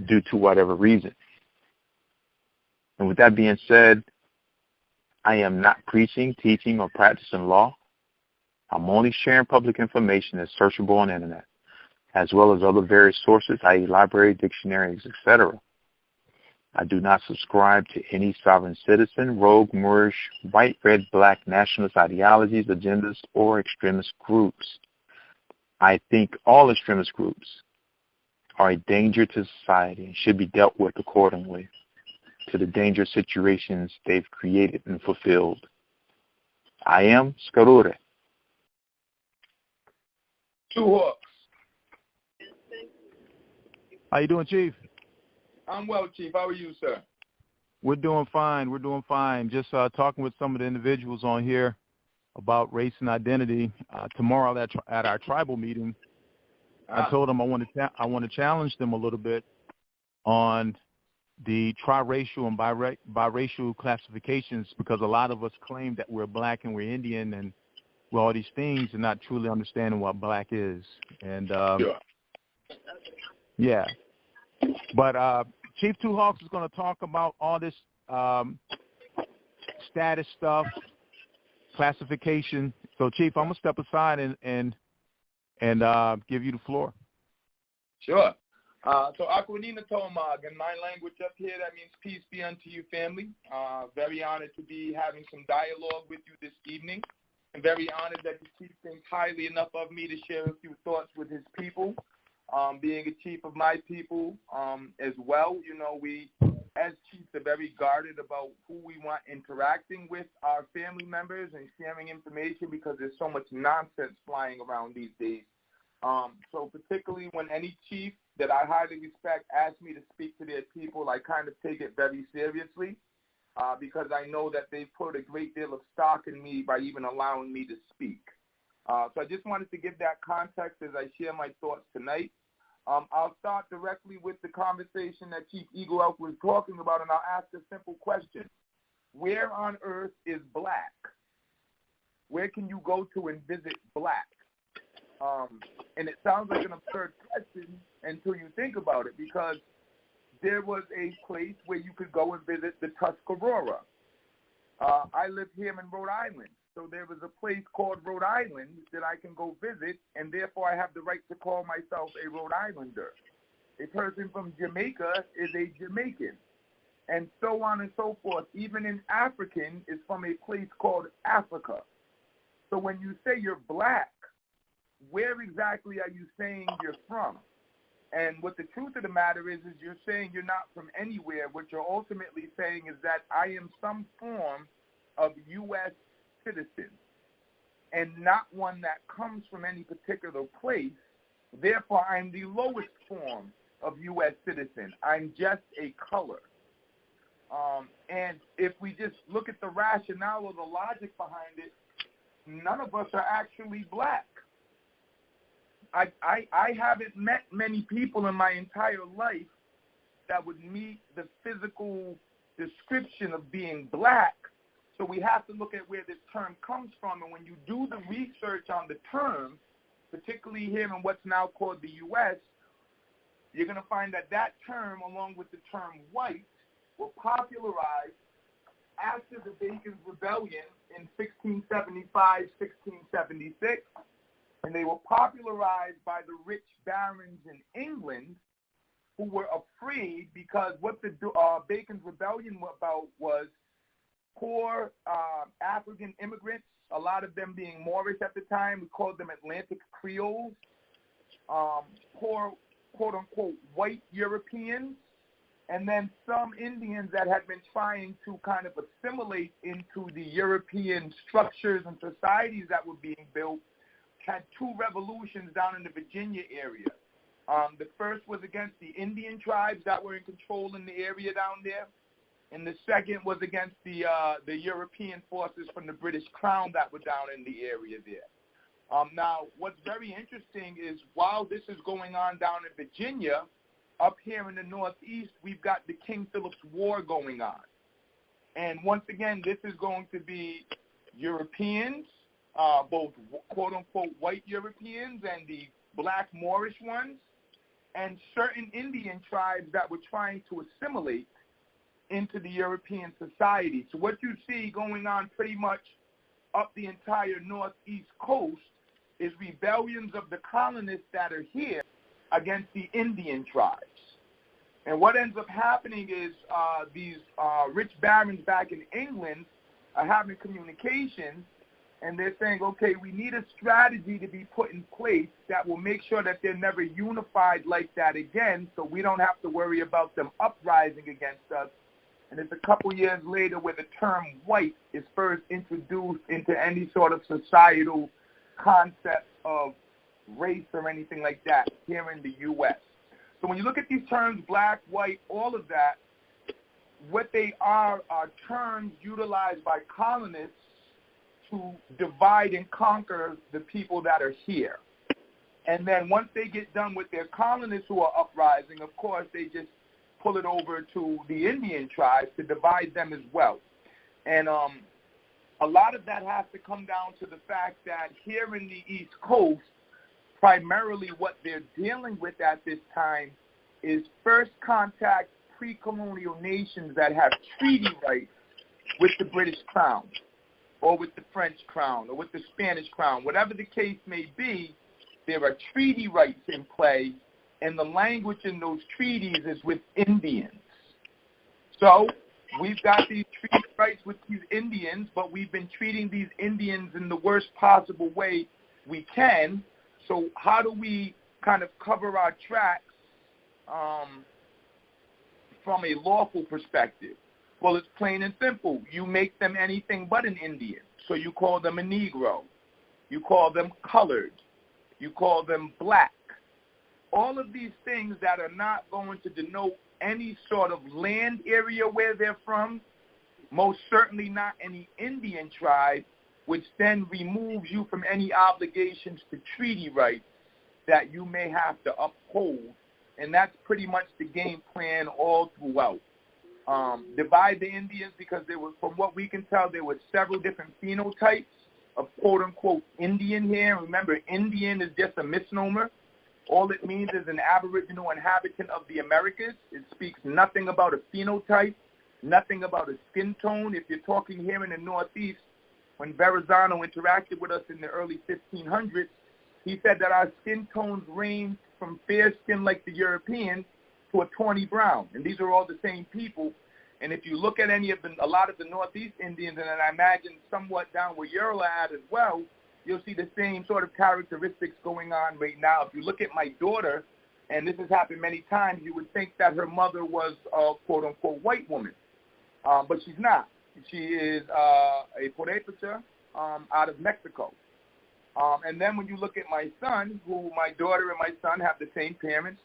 due to whatever reason. And with that being said, I am not preaching, teaching, or practicing law. I'm only sharing public information that's searchable on the internet, as well as other various sources, i.e. library, dictionaries, etc. I do not subscribe to any sovereign citizen, rogue, Moorish, white, red, black, nationalist ideologies, agendas, or extremist groups. I think all extremist groups are a danger to society and should be dealt with accordingly to the dangerous situations they've created and fulfilled. I am Skarure. TwoHawks. How you doing, Chief? I'm well, Chief. How are you, sir? We're doing fine. We're doing fine. Just talking with some of the individuals on here about race and identity. Tomorrow at our tribal meeting, I told them I want to challenge them a little bit on the triracial and biracial classifications, because a lot of us claim that we're black and we're Indian, and with all these things and not truly understanding what black is. And Sure. yeah. But Chief TwoHawks is going to talk about all this status stuff, classification. So, Chief, I'm going to step aside and give you the floor. Sure. So Aquanina Tomag, in my language up here, that means peace be unto you, family. Very honored to be having some dialogue with you this evening, and very honored that the chief thinks highly enough of me to share a few thoughts with his people. Being a chief of my people as well, you know, we as chiefs are very guarded about who we want interacting with our family members and sharing information because there's so much nonsense flying around these days. So particularly when any chief that I highly respect asks me to speak to their people, I kind of take it very seriously because I know that they've put a great deal of stock in me by even allowing me to speak. So I just wanted to give that context as I share my thoughts tonight. I'll start directly with the conversation that Chief EagleElk was talking about, and I'll ask a simple question. Where on earth is black? Where can you go to and visit black? And it sounds like an absurd question until you think about it, because there was a place where you could go and visit the Tuscarora. I live here in Rhode Island, so there was a place called Rhode Island that I can go visit, and therefore I have the right to call myself a Rhode Islander. A person from Jamaica is a Jamaican, and so on and so forth. Even in African is from a place called Africa. So when you say you're black, where exactly are you saying you're from? And what the truth of the matter is you're saying you're not from anywhere. What you're ultimately saying is that I am some form of U.S. citizen and not one that comes from any particular place. Therefore, I'm the lowest form of U.S. citizen. I'm just a color. And if we just look at the rationale or the logic behind it, none of us are actually black. I haven't met many people in my entire life that would meet the physical description of being black. So we have to look at where this term comes from. And when you do the research on the term, particularly here in what's now called the U.S., you're going to find that that term, along with the term white, were popularized after the Bacon's Rebellion in 1675, 1676. And they were popularized by the rich barons in England who were afraid because what the Bacon's Rebellion about was poor African immigrants, a lot of them being Moorish at the time. We called them Atlantic Creoles, poor, quote-unquote, white Europeans, and then some Indians that had been trying to kind of assimilate into the European structures and societies that were being built. Had two revolutions down in the Virginia area. The first was against the Indian tribes that were in control in the area down there, and the second was against the European forces from the British Crown that were down in the area there. Now, what's very interesting is while this is going on down in Virginia, up here in the Northeast, we've got the King Philip's War going on. And once again, this is going to be Europeans, both quote-unquote white Europeans and the black Moorish ones, and certain Indian tribes that were trying to assimilate into the European society. So what you see going on pretty much up the entire northeast coast is rebellions of the colonists that are here against the Indian tribes. And what ends up happening is these rich barons back in England are having communications, and they're saying, okay, we need a strategy to be put in place that will make sure that they're never unified like that again, so we don't have to worry about them uprising against us. And it's a couple years later where the term white is first introduced into any sort of societal concept of race or anything like that here in the U.S. So when you look at these terms, black, white, all of that, what they are terms utilized by colonists to divide and conquer the people that are here. And then once they get done with their colonists who are uprising, of course, they just pull it over to the Indian tribes to divide them as well. And a lot of that has to come down to the fact that here in the East Coast, primarily what they're dealing with at this time is first contact pre-colonial nations that have treaty rights with the British Crown or with the French Crown or with the Spanish Crown. Whatever the case may be, there are treaty rights in play, and the language in those treaties is with Indians. So we've got these treaty rights with these Indians, but we've been treating these Indians in the worst possible way we can. So how do we kind of cover our tracks from a lawful perspective? Well, it's plain and simple. You make them anything but an Indian. So you call them a Negro. You call them colored. You call them black. All of these things that are not going to denote any sort of land area where they're from, most certainly not any Indian tribe, which then removes you from any obligations to treaty rights that you may have to uphold. And that's pretty much the game plan all throughout. Divide the Indians because there was, from what we can tell, there were several different phenotypes of quote-unquote Indian here. Remember, Indian is just a misnomer. All it means is an aboriginal inhabitant of the Americas. It speaks nothing about a phenotype, nothing about a skin tone. If you're talking here in the Northeast, when Verrazano interacted with us in the early 1500s, he said that our skin tones range from fair skin like the European to a tawny brown. And these are all the same people. And if you look at a lot of the Northeast Indians, and I imagine somewhat down where you're at as well, you'll see the same sort of characteristics going on right now. If you look at my daughter, and this has happened many times, you would think that her mother was a quote-unquote white woman. But she's not. She is a Purépecha out of Mexico. And then when you look at my son, who my daughter and my son have the same parents,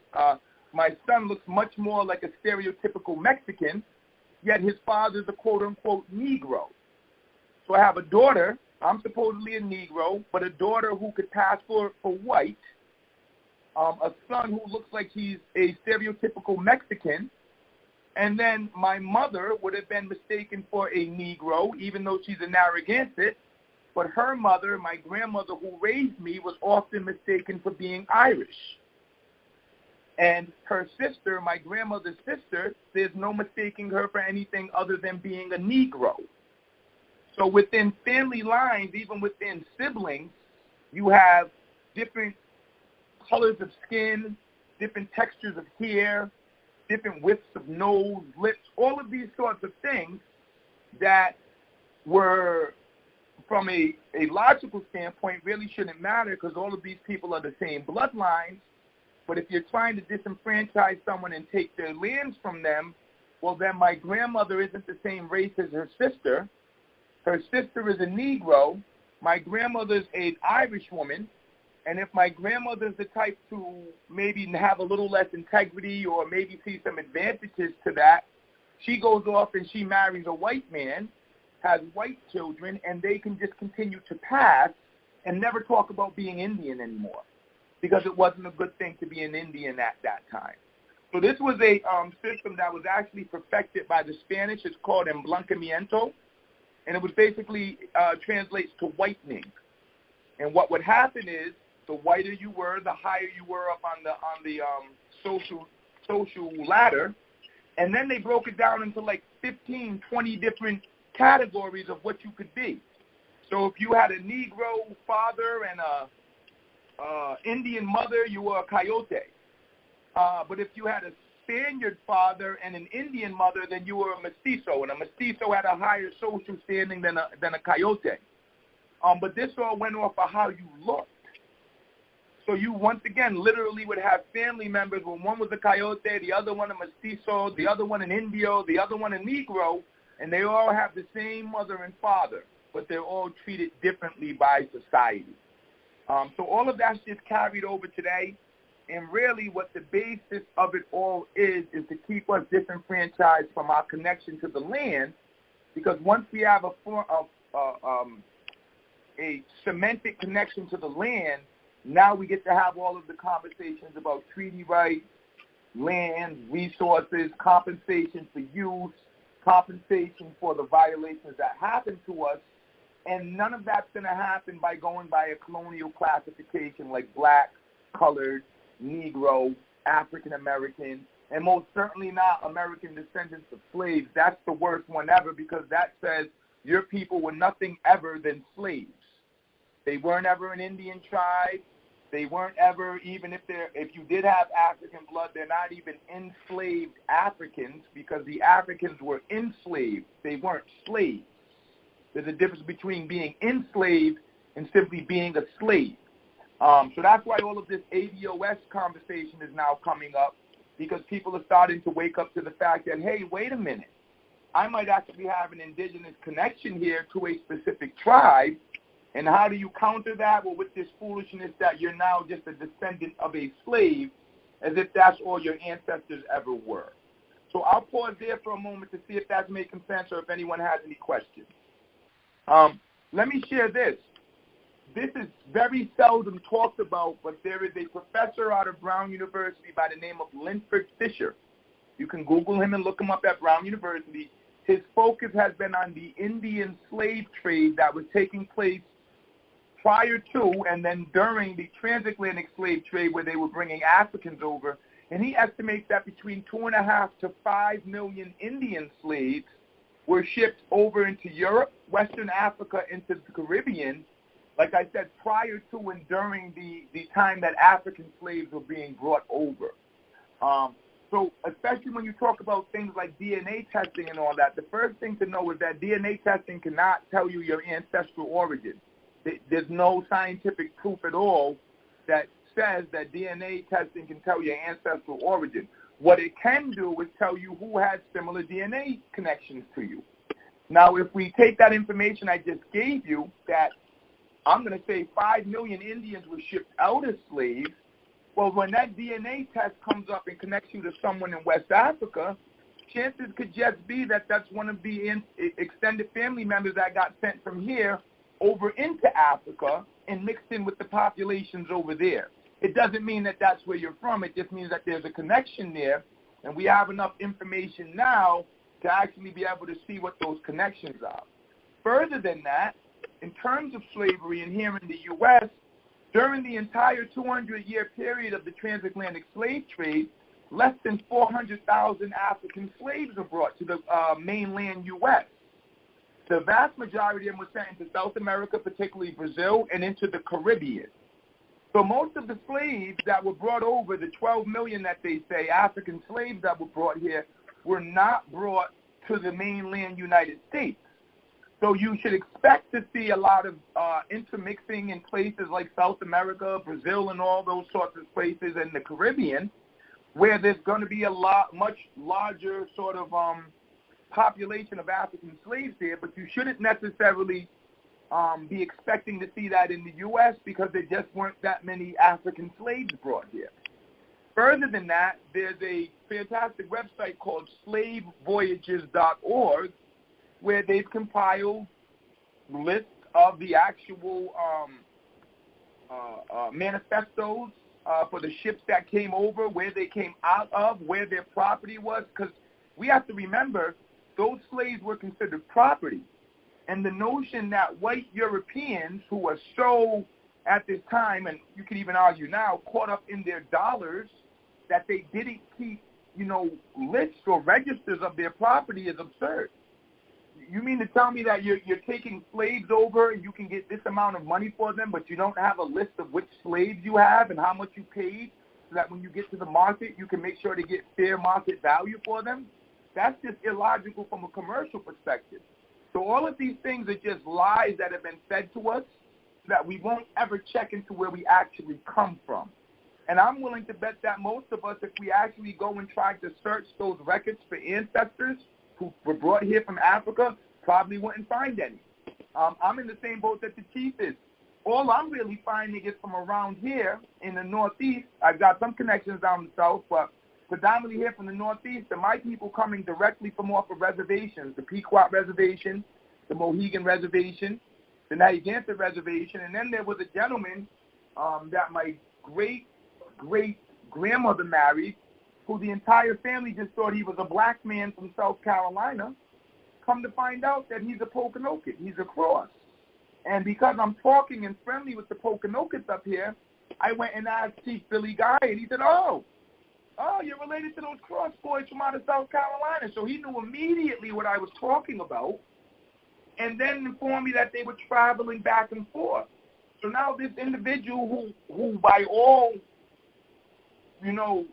my son looks much more like a stereotypical Mexican, yet his father's a quote-unquote Negro. So I have a daughter, I'm supposedly a Negro, but a daughter who could pass for white, a son who looks like he's a stereotypical Mexican, and then my mother would have been mistaken for a Negro, even though she's a Narragansett, but her mother, my grandmother who raised me, was often mistaken for being Irish. And her sister, my grandmother's sister, there's no mistaking her for anything other than being a Negro. So within family lines, even within siblings, you have different colors of skin, different textures of hair, different widths of nose, lips, all of these sorts of things that were, from a logical standpoint, really shouldn't matter because all of these people are the same bloodlines. But if you're trying to disenfranchise someone and take their lands from them, well, then my grandmother isn't the same race as her sister. Her sister is a Negro. My grandmother's an Irish woman. And if my grandmother's the type to maybe have a little less integrity or maybe see some advantages to that, she goes off and she marries a white man, has white children, and they can just continue to pass and never talk about being Indian anymore, because it wasn't a good thing to be an Indian at that time. So this was a system that was actually perfected by the Spanish. It's called emblanquamiento, and it was basically translates to whitening. And what would happen is the whiter you were, the higher you were up on the social ladder, and then they broke it down into like 15, 20 different categories of what you could be. So if you had a Negro father and a Indian mother, you were a coyote. But if you had a Spaniard father and an Indian mother, then you were a mestizo, and a mestizo had a higher social standing than a coyote. But this all went off of how you looked. So you, once again, literally would have family members where one was a coyote, the other one a mestizo, the other one an Indio, the other one a Negro, and they all have the same mother and father, but they're all treated differently by society. So all of that's just carried over today, and really what the basis of it all is to keep us disenfranchised from our connection to the land, because once we have a cemented connection to the land, now we get to have all of the conversations about treaty rights, land, resources, compensation for use, compensation for the violations that happen to us, And none of that's going to happen by going by a colonial classification like black, colored, Negro, African American, and most certainly not American descendants of slaves. That's the worst one ever, because that says your people were nothing ever than slaves. They weren't ever an Indian tribe. They weren't ever, even if you did have African blood, they're not even enslaved Africans, because the Africans were enslaved. They weren't slaves. There's a difference between being enslaved and simply being a slave. So that's why all of this ADOS conversation is now coming up, because people are starting to wake up to the fact that, hey, wait a minute, I might actually have an indigenous connection here to a specific tribe. And how do you counter that? Well, with this foolishness that you're now just a descendant of a slave, as if that's all your ancestors ever were. So I'll pause there for a moment to see if that's making sense or if anyone has any questions. Let me share this. This is very seldom talked about, but there is a professor out of Brown University by the name of Linford Fisher. You can Google him and look him up at Brown University. His focus has been on the Indian slave trade that was taking place prior to and then during the transatlantic slave trade, where they were bringing Africans over. And he estimates that between 2.5 to 5 million Indian slaves were shipped over into Europe, Western Africa, into the Caribbean, like I said, prior to and during the time that African slaves were being brought over. So especially when you talk about things like DNA testing and all that, the first thing to know is that DNA testing cannot tell you your ancestral origin. There's no scientific proof at all that says that DNA testing can tell your ancestral origin. What it can do is tell you who had similar DNA connections to you. Now, if we take that information I just gave you, that I'm going to say 5 million Indians were shipped out as slaves, well, when that DNA test comes up and connects you to someone in West Africa, chances could just be that that's one of the extended family members that got sent from here over into Africa and mixed in with the populations over there. It doesn't mean that that's where you're from. It just means that there's a connection there, and we have enough information now to actually be able to see what those connections are. Further than that, in terms of slavery and here in the U.S., during the entire 200-year period of the transatlantic slave trade, less than 400,000 African slaves were brought to the mainland U.S. The vast majority of them were sent into South America, particularly Brazil, and into the Caribbean. So most of the slaves that were brought over, the 12 million that they say, African slaves that were brought here, were not brought to the mainland United States. So you should expect to see a lot of intermixing in places like South America, Brazil, and all those sorts of places in the Caribbean, where there's going to be a much larger sort of population of African slaves there, but you shouldn't necessarily be expecting to see that in the U.S. because there just weren't that many African slaves brought here. Further than that, there's a fantastic website called slavevoyages.org, where they've compiled lists of the actual manifestos for the ships that came over, where they came out of, where their property was, because we have to remember those slaves were considered property. And the notion that white Europeans, who were so, at this time, and you could even argue now, caught up in their dollars, that they didn't keep, lists or registers of their property is absurd. You mean to tell me that you're taking slaves over and you can get this amount of money for them, but you don't have a list of which slaves you have and how much you paid, so that when you get to the market, you can make sure to get fair market value for them? That's just illogical from a commercial perspective. So all of these things are just lies that have been fed to us so that we won't ever check into where we actually come from. And I'm willing to bet that most of us, if we actually go and try to search those records for ancestors who were brought here from Africa, probably wouldn't find any. I'm in the same boat that the chief is. All I'm really finding is from around here in the Northeast. I've got some connections down the South, but predominantly here from the Northeast, and my people coming directly from off of reservations, the Pequot Reservation, the Mohegan Reservation, the Narragansett Reservation, and then there was a gentleman that my great-great-grandmother married, who the entire family just thought he was a black man from South Carolina. Come to find out that he's a Pokanoket. He's a cross. And because I'm talking and friendly with the Poconokeets up here, I went and asked Chief Billy Guy, and he said, oh, you're related to those cross boys from out of South Carolina. So he knew immediately what I was talking about, and then informed me that they were traveling back and forth. So now this individual who by all, you know,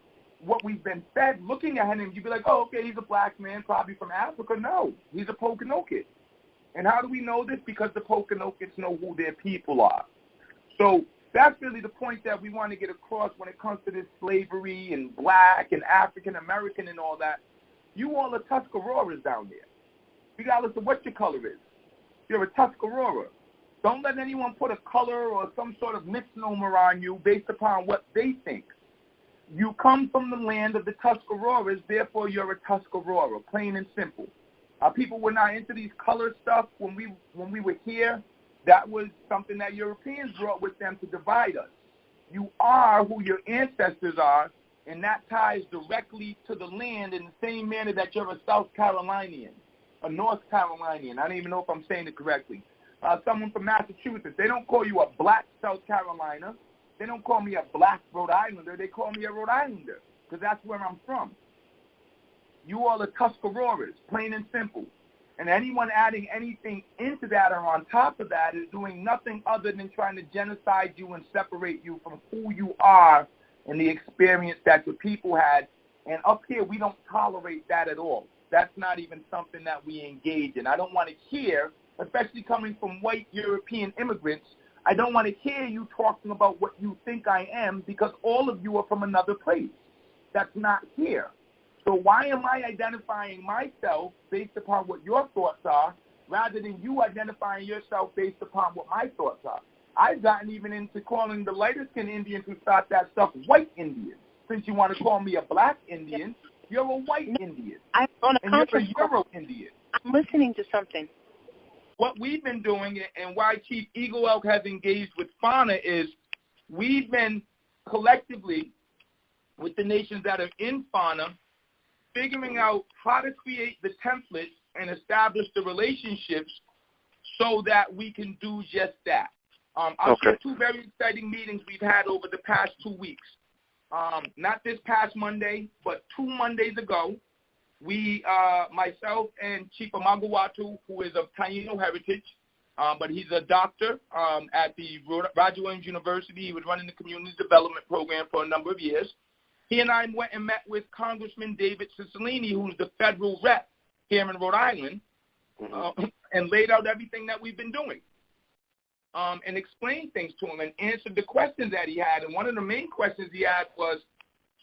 what we've been fed, looking at him, you'd be like, oh, okay, he's a black man, probably from Africa. No, he's a Poconoket. And how do we know this? Because the Poconokeets know who their people are. So that's really the point that we want to get across when it comes to this slavery and black and African American and all that. You all are Tuscaroras down there, regardless of what your color is. You're a Tuscarora. Don't let anyone put a color or some sort of misnomer on you based upon what they think. You come from the land of the Tuscaroras, therefore you're a Tuscarora, plain and simple. People were not into these color stuff when we were here. That was something that Europeans brought with them to divide us. You are who your ancestors are, and that ties directly to the land in the same manner that you're a South Carolinian, a North Carolinian. I don't even know if I'm saying it correctly. Someone from Massachusetts, they don't call you a black South Carolina. They don't call me a black Rhode Islander. They call me a Rhode Islander because that's where I'm from. You all are Tuscaroras, plain and simple. And anyone adding anything into that or on top of that is doing nothing other than trying to genocide you and separate you from who you are and the experience that your people had. And up here, we don't tolerate that at all. That's not even something that we engage in. I don't want to hear, especially coming from white European immigrants, I don't want to hear you talking about what you think I am because all of you are from another place. That's not here. So why am I identifying myself based upon what your thoughts are rather than you identifying yourself based upon what my thoughts are? I've gotten even into calling the lighter-skinned Indians who start that stuff white Indians. Since you want to call me a black Indian, you're a white Indian. I'm on a conference call. You're a Euro-Indian. I'm listening to something. What we've been doing and why Chief EagleElk has engaged with Fauna is we've been collectively with the nations that are in Fauna figuring out how to create the template and establish the relationships so that we can do just that. I'll share two very exciting meetings we've had over the past 2 weeks. Not this past Monday, but 2 Mondays ago, we, myself and Chief Amagawatu, who is of Taino heritage, but he's a doctor at the Roger Williams University. He was running the community development program for a number of years. He and I went and met with Congressman David Cicilline, who's the federal rep here in Rhode Island, and laid out everything that we've been doing and explained things to him and answered the questions that he had. And one of the main questions he had was,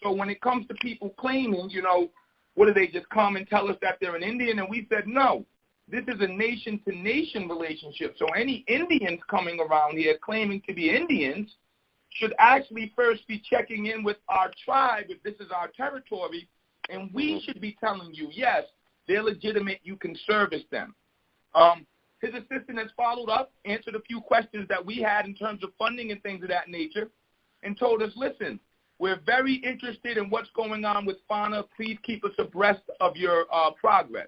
so when it comes to people claiming, you know, what do they just come and tell us that they're an Indian? And we said, no, this is a nation-to-nation relationship. So any Indians coming around here claiming to be Indians should actually first be checking in with our tribe if this is our territory, and we should be telling you, yes, they're legitimate, you can service them. His assistant has followed up, answered a few questions that we had in terms of funding and things of that nature, and told us, listen, we're very interested in what's going on with Fauna. Please keep us abreast of your progress.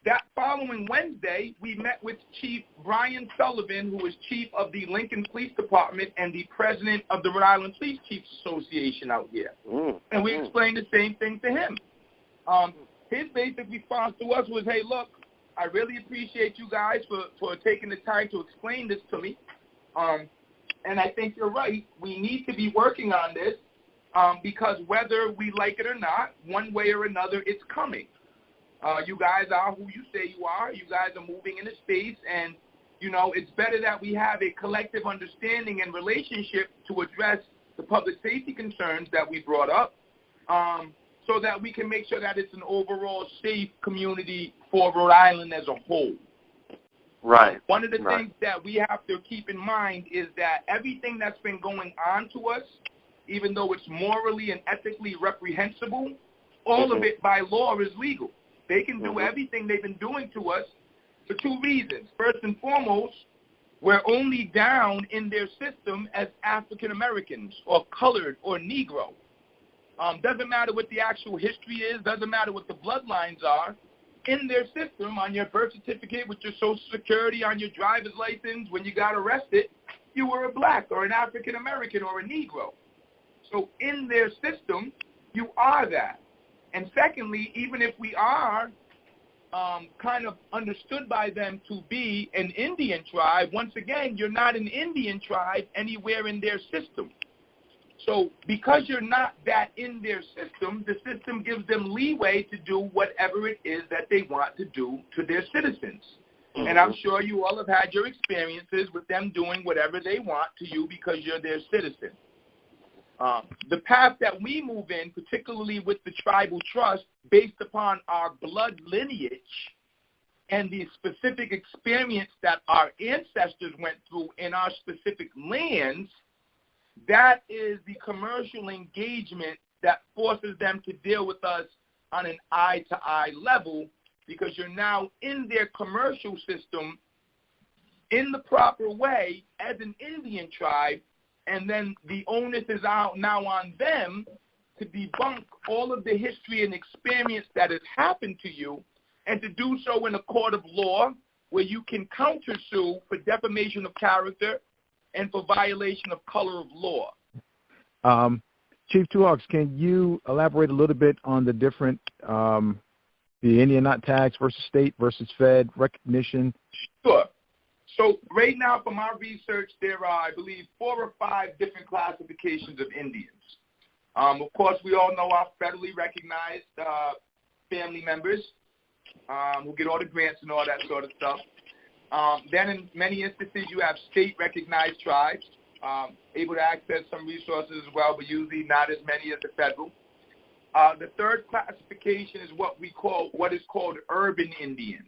That following Wednesday, we met with Chief Brian Sullivan, who is chief of the Lincoln Police Department and the president of the Rhode Island Police Chiefs Association out here. And we explained the same thing to him. His basic response to us was, hey, look, I really appreciate you guys for taking the time to explain this to me. And I think you're right. We need to be working on this because whether we like it or not, one way or another, it's coming. You guys are who you say you are. You guys are moving in a space, and, you know, it's better that we have a collective understanding and relationship to address the public safety concerns that we brought up so that we can make sure that it's an overall safe community for Rhode Island as a whole. Right. One of the things that we have to keep in mind is that everything that's been going on to us, even though it's morally and ethically reprehensible, all of it by law is legal. They can do everything they've been doing to us for two reasons. First and foremost, we're only down in their system as African Americans or colored or Negro. Doesn't matter what the actual history is, doesn't matter what the bloodlines are. in their system, on your birth certificate, with your Social Security, on your driver's license, when you got arrested, you were a black or an African American or a Negro. So in their system, you are that. And secondly, even if we are kind of understood by them to be an Indian tribe, once again, you're not an Indian tribe anywhere in their system. So because you're not that in their system, the system gives them leeway to do whatever it is that they want to do to their citizens. Mm-hmm. And I'm sure you all have had your experiences with them doing whatever they want to you because you're their citizen. The path that we move in, particularly with the tribal trust, based upon our blood lineage and the specific experience that our ancestors went through in our specific lands, that is the commercial engagement that forces them to deal with us on an eye-to-eye level, because you're now in their commercial system in the proper way as an Indian tribe, and then the onus is out now on them to debunk all of the history and experience that has happened to you, and to do so in a court of law where you can countersue for defamation of character and for violation of color of law. Chief TwoHawks, can you elaborate a little bit on the different, the Indian not tax versus state versus Fed recognition? Sure. So right now from our research, there are, I believe, 4 or 5 different classifications of Indians. Of course, we all know our federally recognized family members who get all the grants and all that sort of stuff. Then in many instances, you have state-recognized tribes, able to access some resources as well, but usually not as many as the federal. The third classification is what is called urban Indians.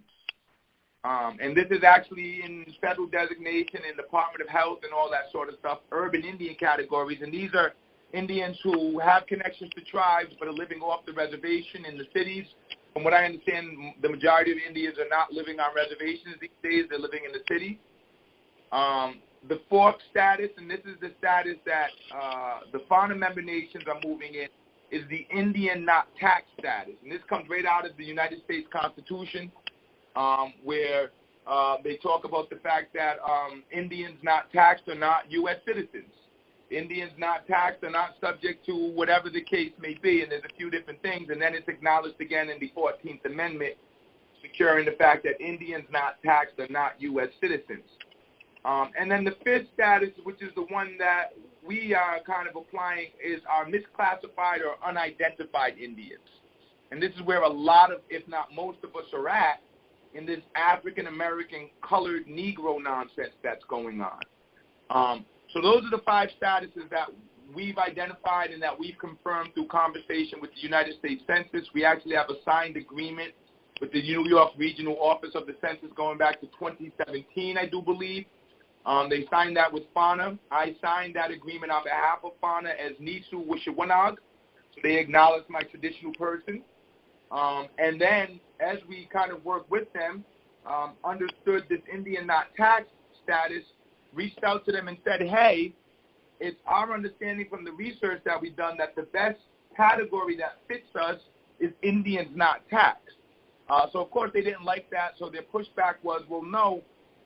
And this is actually in federal designation in Department of Health and all that sort of stuff, urban Indian categories. And these are Indians who have connections to tribes but are living off the reservation in the cities. From what I understand, the majority of Indians are not living on reservations these days. They're living in the city. The fourth status, and this is the status that the fauna member nations are moving in, is the Indian not taxed status. And this comes right out of the United States Constitution, where they talk about the fact that Indians not taxed are not U.S. citizens. Indians not taxed are not subject to whatever the case may be, and there's a few different things, and then it's acknowledged again in the 14th Amendment, securing the fact that Indians not taxed are not U.S. citizens. And then the fifth status, which is the one that we are kind of applying, is our misclassified or unidentified Indians. And this is where a lot of, if not most of us are at, in this African-American colored Negro nonsense that's going on. So those are the 5 statuses that we've identified and that we've confirmed through conversation with the United States Census. We actually have a signed agreement with the New York Regional Office of the Census going back to 2017, I do believe. They signed that with fauna. I signed that agreement on behalf of fauna as Nisu Wishawanag. So they acknowledged my traditional person. And then as we kind of worked with them, understood this Indian not taxed status, reached out to them and said, hey, it's our understanding from the research that we've done that the best category that fits us is Indians not taxed. So, of course, they didn't like that, so their pushback was, well, no,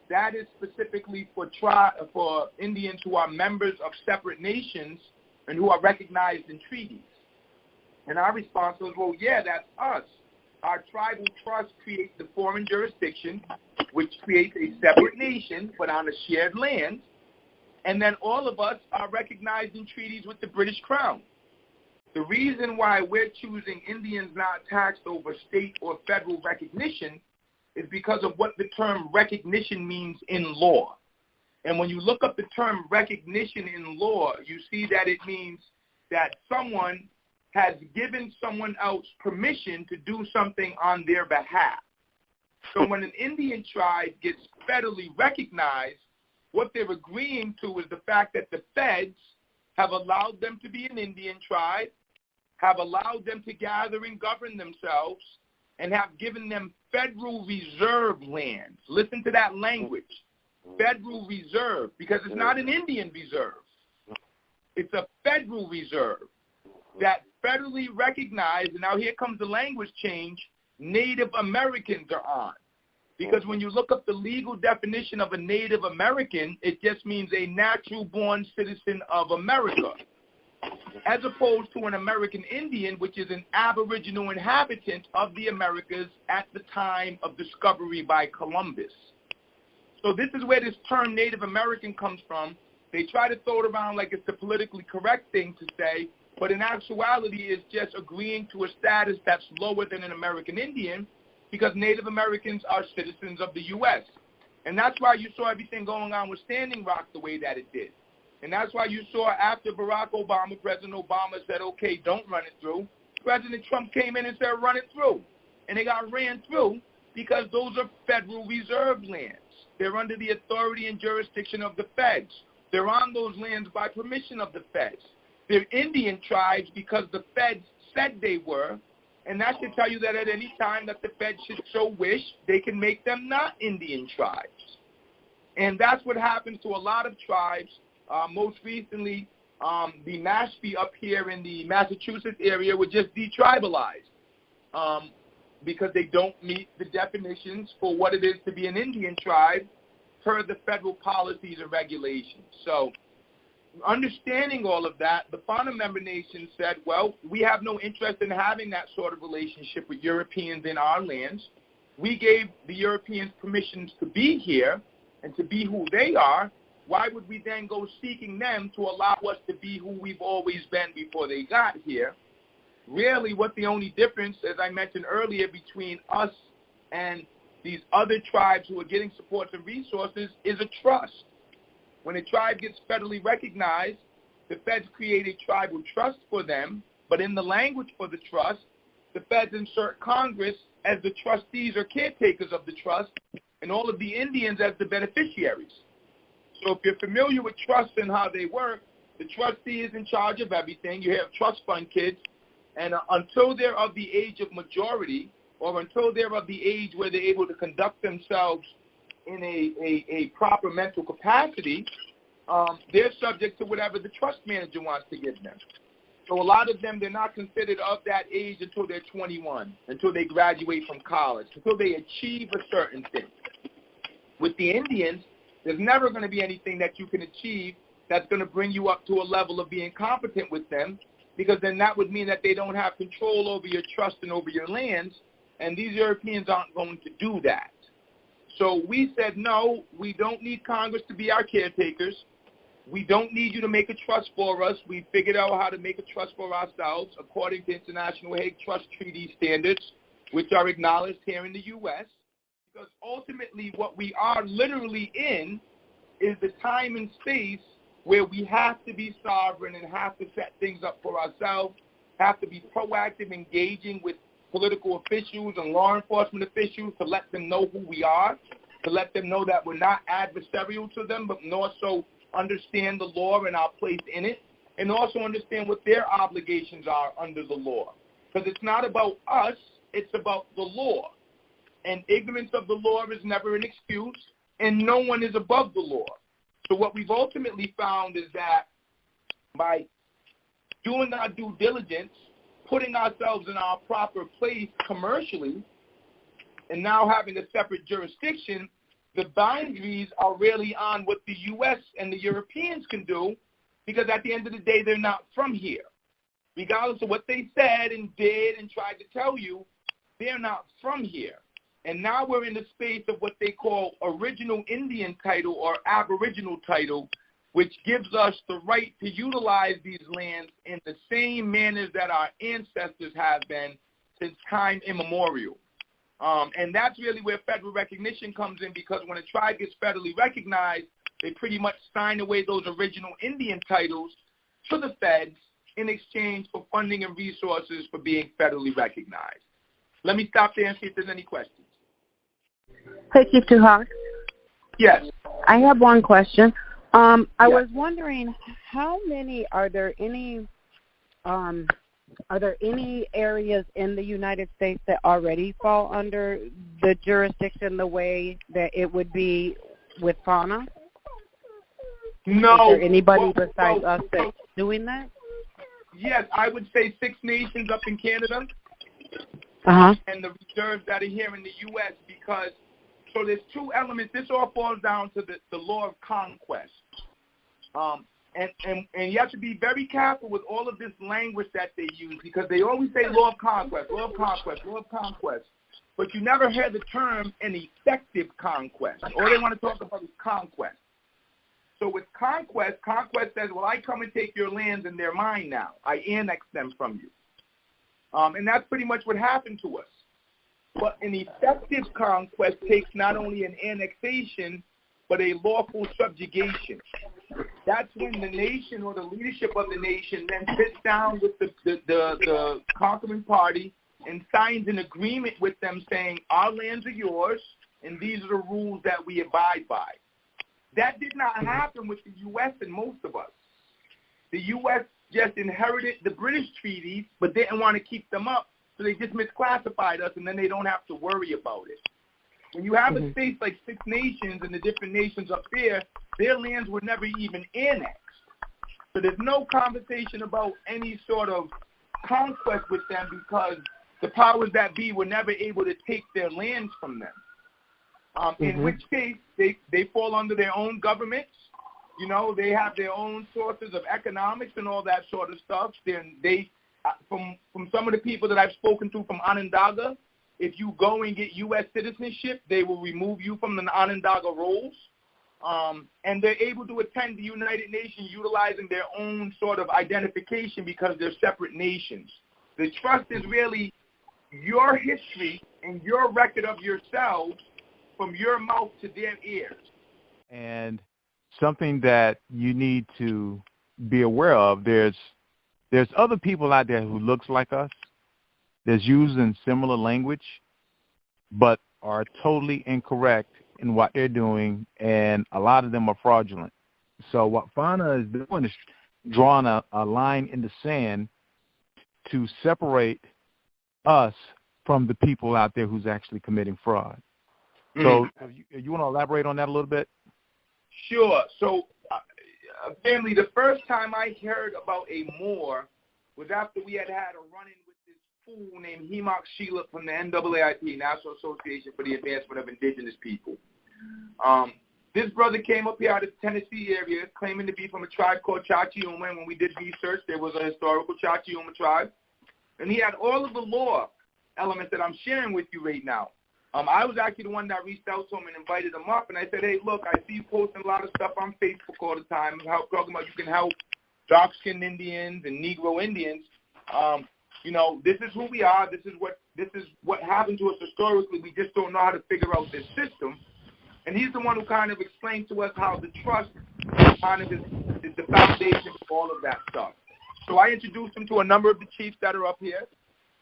that is specifically for Indians who are members of separate nations and who are recognized in treaties. And our response was, well, yeah, that's us. Our tribal trust creates the foreign jurisdiction, which creates a separate nation but on a shared land. And then all of us are recognized in treaties with the British Crown. The reason why we're choosing Indians not taxed over state or federal recognition is because of what the term recognition means in law. And when you look up the term recognition in law, you see that it means that someone has given someone else permission to do something on their behalf. So when an Indian tribe gets federally recognized, what they're agreeing to is the fact that the feds have allowed them to be an Indian tribe, have allowed them to gather and govern themselves, and have given them Federal Reserve lands. Listen to that language, Federal Reserve, because it's not an Indian reserve. It's a Federal Reserve that federally recognized, and now here comes the language change, Native Americans are on. Because when you look up the legal definition of a Native American, it just means a natural-born citizen of America, as opposed to an American Indian, which is an aboriginal inhabitant of the Americas at the time of discovery by Columbus. So this is where this term Native American comes from. They try to throw it around like it's the politically correct thing to say, but in actuality it's just agreeing to a status that's lower than an American Indian, because Native Americans are citizens of the U.S. And that's why you saw everything going on with Standing Rock the way that it did. And that's why you saw after Barack Obama, President Obama said, okay, don't run it through, President Trump came in and said, run it through. And they got ran through because those are Federal Reserve lands. They're under the authority and jurisdiction of the feds. They're on those lands by permission of the feds. They're Indian tribes because the feds said they were. And that should tell you that at any time that the feds should so wish, they can make them not Indian tribes. And that's what happens to a lot of tribes. Most recently, the Mashpee up here in the Massachusetts area were just detribalized because they don't meet the definitions for what it is to be an Indian tribe per the federal policies and regulations. So understanding all of that, the Fauna member nation said, well, we have no interest in having that sort of relationship with Europeans in our lands. We gave the Europeans permissions to be here and to be who they are. Why would we then go seeking them to allow us to be who we've always been before they got here? Really, what the only difference, as I mentioned earlier, between us and these other tribes who are getting supports and resources is a trust. When a tribe gets federally recognized, the feds create a tribal trust for them, but in the language for the trust, the feds insert Congress as the trustees or caretakers of the trust, and all of the Indians as the beneficiaries. So if you're familiar with trusts and how they work, the trustee is in charge of everything. You have trust fund kids, and until they're of the age of majority, or until they're of the age where they're able to conduct themselves in a proper mental capacity, they're subject to whatever the trust manager wants to give them. So a lot of them, they're not considered of that age until they're 21, until they graduate from college, until they achieve a certain thing. With the Indians, there's never going to be anything that you can achieve that's going to bring you up to a level of being competent with them, because then that would mean that they don't have control over your trust and over your lands, and these Europeans aren't going to do that. So we said, no, we don't need Congress to be our caretakers. We don't need you to make a trust for us. We figured out how to make a trust for ourselves according to International Hague Trust Treaty standards, which are acknowledged here in the U.S., because ultimately what we are literally in is the time and space where we have to be sovereign and have to set things up for ourselves, have to be proactive, engaging with political officials and law enforcement officials to let them know who we are, to let them know that we're not adversarial to them, but more so understand the law and our place in it, and also understand what their obligations are under the law. Because it's not about us, it's about the law. And ignorance of the law is never an excuse, and no one is above the law. So what we've ultimately found is that by doing our due diligence, putting ourselves in our proper place commercially, and now having a separate jurisdiction, the boundaries are really on what the U.S. and the Europeans can do, because at the end of the day, they're not from here. Regardless of what they said and did and tried to tell you, they're not from here. And now we're in the space of what they call original Indian title or aboriginal title, which gives us the right to utilize these lands in the same manners that our ancestors have been since time immemorial. And that's really where federal recognition comes in, because when a tribe gets federally recognized, they pretty much sign away those original Indian titles to the feds in exchange for funding and resources for being federally recognized. Let me stop there and see if there's any questions. Hey, Chief TwoHawks. Yes. I have one question. I was wondering, are there any areas in the United States that already fall under the jurisdiction the way that it would be with fauna? No. Is there anybody besides us that's doing that? Yes, I would say 6 nations up in Canada. and the reserves that are here in the U.S. because, so there's two elements. This all falls down to the law of conquest. And you have to be very careful with all of this language that they use because they always say law of conquest, law of conquest, law of conquest. But you never hear the term an effective conquest. All they want to talk about is conquest. So with conquest says, well, I come and take your lands and they're mine now. I annex them from you. And that's pretty much what happened to us. But an effective conquest takes not only an annexation, but a lawful subjugation. That's when the nation or the leadership of the nation then sits down with the conquering party and signs an agreement with them saying, our lands are yours, and these are the rules that we abide by. That did not happen with the U.S. and most of us. The U.S. just inherited the British treaties, but didn't want to keep them up, so they just misclassified us, and then they don't have to worry about it. When you have a space like Six Nations and the different nations up there, their lands were never even annexed. So there's no conversation about any sort of conquest with them because the powers that be were never able to take their lands from them. In which case, they fall under their own governments. You know, they have their own sources of economics and all that sort of stuff. Then from some of the people that I've spoken to from Onondaga, if you go and get U.S. citizenship, they will remove you from the Onondaga rolls. And they're able to attend the United Nations utilizing their own sort of identification because they're separate nations. The trust is really your history and your record of yourselves from your mouth to their ears. And something that you need to be aware of, there's other people out there who looks like us, that's using similar language, but are totally incorrect in what they're doing, and a lot of them are fraudulent. So what Fauna is doing is drawing a line in the sand to separate us from the people out there who's actually committing fraud. So you want to elaborate on that a little bit? Sure. So, family, the first time I heard about a Moor was after we had a run-in with this fool named Hemok Sheila from the NAAIP, National Association for the Advancement of Indigenous People. This brother came up here out of the Tennessee area claiming to be from a tribe called Chachiuma, and when we did research, there was a historical Chachiuma tribe. And he had all of the law elements that I'm sharing with you right now. I was actually the one that reached out to him and invited him up, and I said, hey, look, I see you posting a lot of stuff on Facebook all the time, talking about you can help dark-skinned Indians and Negro Indians. You know, this is who we are. This is what happened to us historically. We just don't know how to figure out this system. And he's the one who kind of explained to us how the trust kind of is the foundation for all of that stuff. So I introduced him to a number of the chiefs that are up here.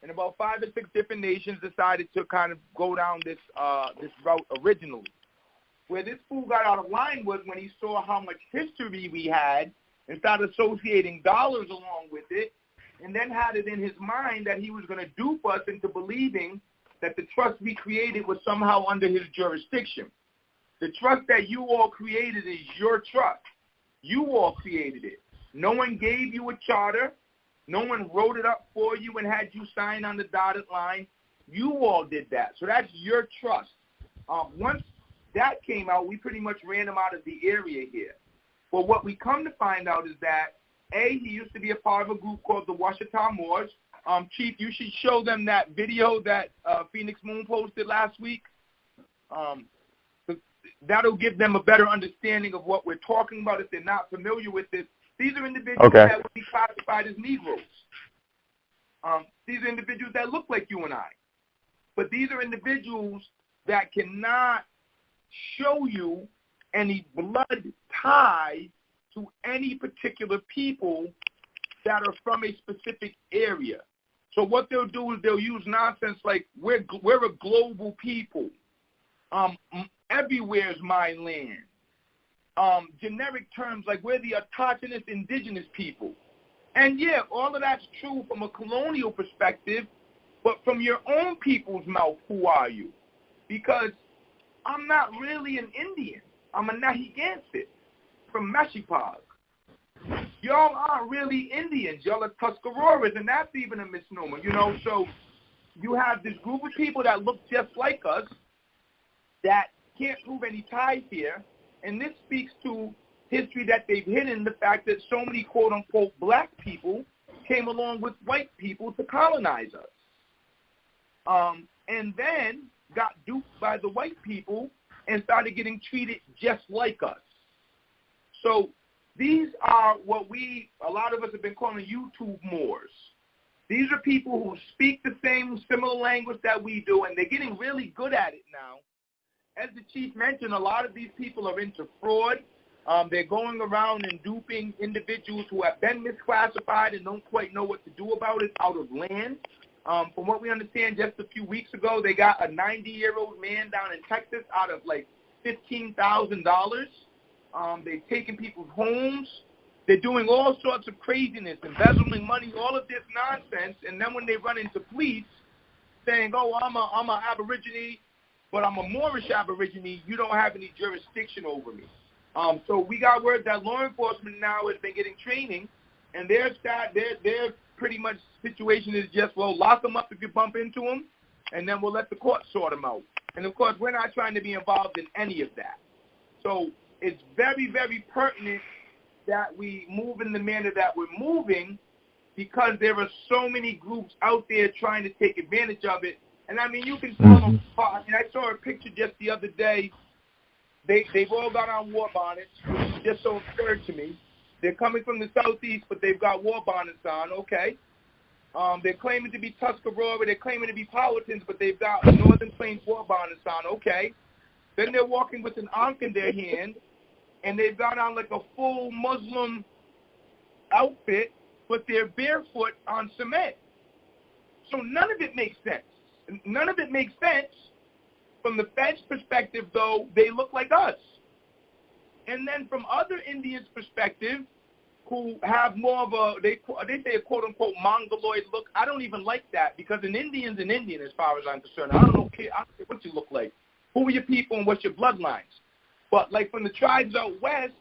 And about 5 or 6 different nations decided to kind of go down this route originally. Where this fool got out of line was when he saw how much history we had and started associating dollars along with it, and then had it in his mind that he was going to dupe us into believing that the trust we created was somehow under his jurisdiction. The trust that you all created is your trust. You all created it. No one gave you a charter. No one wrote it up for you and had you sign on the dotted line. You all did that. So that's your trust. Once that came out, we pretty much ran him out of the area here. But what we come to find out is that, A, he used to be a part of a group called the Washita Moors. Chief, you should show them that video that Phoenix Moon posted last week. That'll give them a better understanding of what we're talking about if they're not familiar with this. These are individuals that would be classified as Negroes. These are individuals that look like you and I. But these are individuals that cannot show you any blood tie to any particular people that are from a specific area. So what they'll do is they'll use nonsense like, we're a global people. Everywhere's my land. Generic terms like we're the autochthonous indigenous people. And yeah, all of that's true from a colonial perspective, but from your own people's mouth, who are you? Because I'm not really an Indian. I'm a Nahigansett from Meshipog. Y'all aren't really Indians. Y'all are Tuscaroras, and that's even a misnomer, you know. So you have this group of people that look just like us that can't prove any ties here, and this speaks to history that they've hidden, the fact that so many quote-unquote black people came along with white people to colonize us, and then got duped by the white people and started getting treated just like us. So these are what a lot of us have been calling YouTube Moors. These are people who speak the same similar language that we do, and they're getting really good at it now. As the chief mentioned, a lot of these people are into fraud. They're going around and duping individuals who have been misclassified and don't quite know what to do about it out of land. From what we understand, just a few weeks ago, they got a 90-year-old man down in Texas out of like $15,000. They've taken people's homes. They're doing all sorts of craziness, embezzling money, all of this nonsense. And then when they run into police saying, oh, I'm a Aborigine, but I'm a Moorish Aborigine, you don't have any jurisdiction over me. So we got word that law enforcement now has been getting training, and their pretty much situation is just, well, lock them up if you bump into them, and then we'll let the court sort them out. And, of course, we're not trying to be involved in any of that. So it's very, very pertinent that we move in the manner that we're moving, because there are so many groups out there trying to take advantage of it. And, I mean, you can tell them apart. I mean, I saw a picture just the other day. They've all got on war bonnets, which is just so absurd to me. They're coming from the southeast, but they've got war bonnets on. Okay. They're claiming to be Tuscarora. They're claiming to be Powhatans, but they've got Northern Plains war bonnets on. Okay. Then they're walking with an ankh in their hand, and they've got on like a full Muslim outfit, but they're barefoot on cement. So none of it makes sense. None of it makes sense. From the Fed's perspective, though, they look like us. And then from other Indians' perspective, who have more of a, they say a quote-unquote mongoloid look. I don't even like that, because an Indian's an Indian as far as I'm concerned. I don't care what you look like. Who are your people and what's your bloodlines? But like from the tribes out west,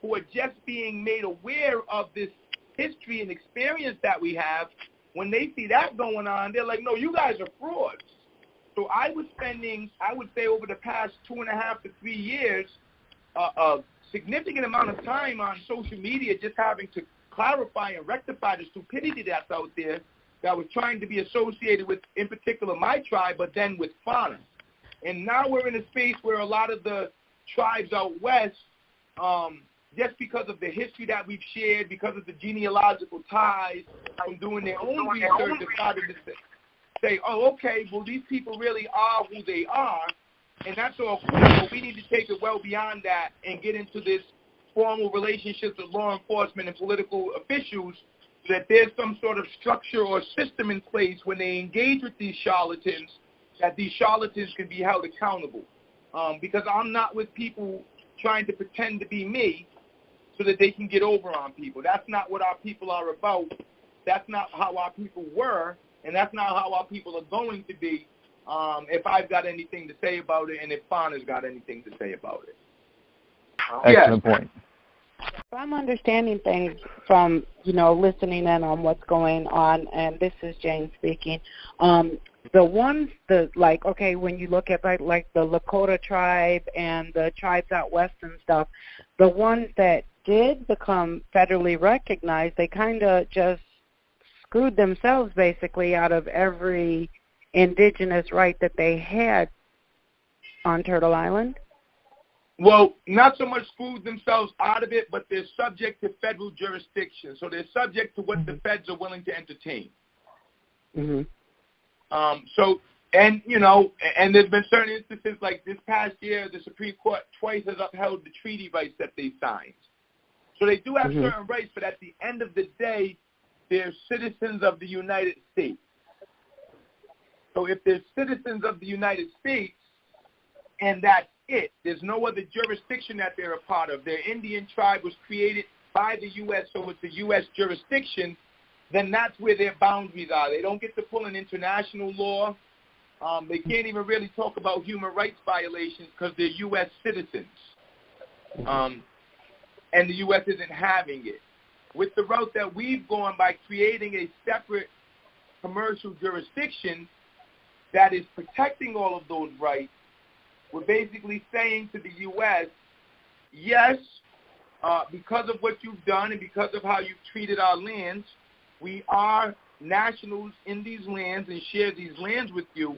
who are just being made aware of this history and experience that we have, when they see that going on, they're like, no, you guys are frauds. So I was spending, I would say over the past 2.5 to 3 years, a significant amount of time on social media just having to clarify and rectify the stupidity that's out there that was trying to be associated with, in particular, my tribe, but then with fauna. And now we're in a space where a lot of the tribes out west, just because of the history that we've shared, because of the genealogical ties, from doing their own research, decided to say, oh, okay, well, these people really are who they are, and that's all cool, but we need to take it well beyond that and get into this formal relationships with law enforcement and political officials, so that there's some sort of structure or system in place when they engage with these charlatans, that these charlatans can be held accountable. Because I'm not with people trying to pretend to be me so that they can get over on people. That's not what our people are about. That's not how our people were, and that's not how our people are going to be, if I've got anything to say about it and if Fauna's got anything to say about it. Excellent point. If I'm understanding things from, listening in on what's going on, and this is Jane speaking, the ones when you look at like the Lakota tribe and the tribes out west and stuff, the ones that did become federally recognized, they kind of just screwed themselves basically out of every indigenous right that they had on Turtle Island. Well, not so much screwed themselves out of it, but they're subject to federal jurisdiction. So they're subject to what the feds are willing to entertain. Mm-hmm. And there's been certain instances like this past year, the Supreme Court twice has upheld the treaty rights that they signed. So they do have certain rights, but at the end of the day, they're citizens of the United States. So if they're citizens of the United States, and that's it, there's no other jurisdiction that they're a part of. Their Indian tribe was created by the U.S., so it's a U.S. jurisdiction, then that's where their boundaries are. They don't get to pull an international law. They can't even really talk about human rights violations because they're U.S. citizens. And the U.S. isn't having it. With the route that we've gone by creating a separate commercial jurisdiction, that is protecting all of those rights, we're basically saying to the U.S., yes, because of what you've done and because of how you've treated our lands, we are nationals in these lands and share these lands with you,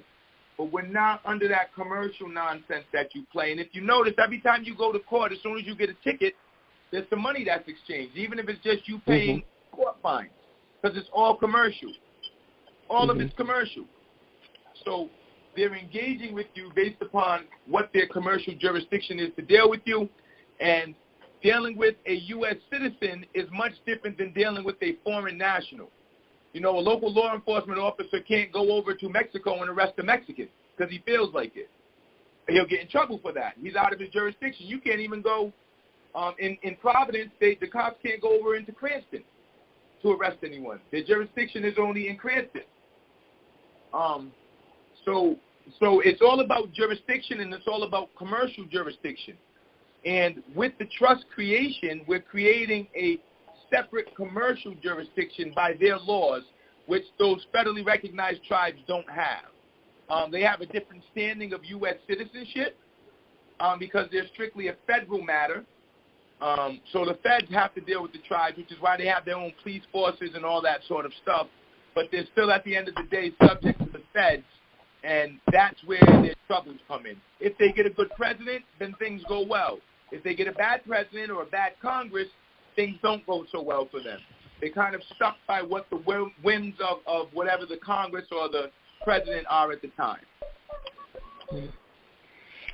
but we're not under that commercial nonsense that you play. And if you notice, every time you go to court, as soon as you get a ticket, there's some money that's exchanged, even if it's just you paying court fines, because it's all commercial. All of it's commercial. So they're engaging with you based upon what their commercial jurisdiction is to deal with you, and dealing with a U.S. citizen is much different than dealing with a foreign national. You know, a local law enforcement officer can't go over to Mexico and arrest a Mexican because he feels like it. He'll get in trouble for that. He's out of his jurisdiction. You can't even go in Providence. The cops can't go over into Cranston to arrest anyone. Their jurisdiction is only in Cranston. So it's all about jurisdiction, and it's all about commercial jurisdiction. And with the trust creation, we're creating a separate commercial jurisdiction by their laws, which those federally recognized tribes don't have. They have a different standing of U.S. citizenship because they're strictly a federal matter. So the feds have to deal with the tribes, which is why they have their own police forces and all that sort of stuff. But they're still, at the end of the day, subject to the feds, and that's where their troubles come in. If they get a good president, then things go well. If they get a bad president or a bad Congress, things don't go so well for them. They're kind of stuck by what the whims of whatever the Congress or the president are at the time.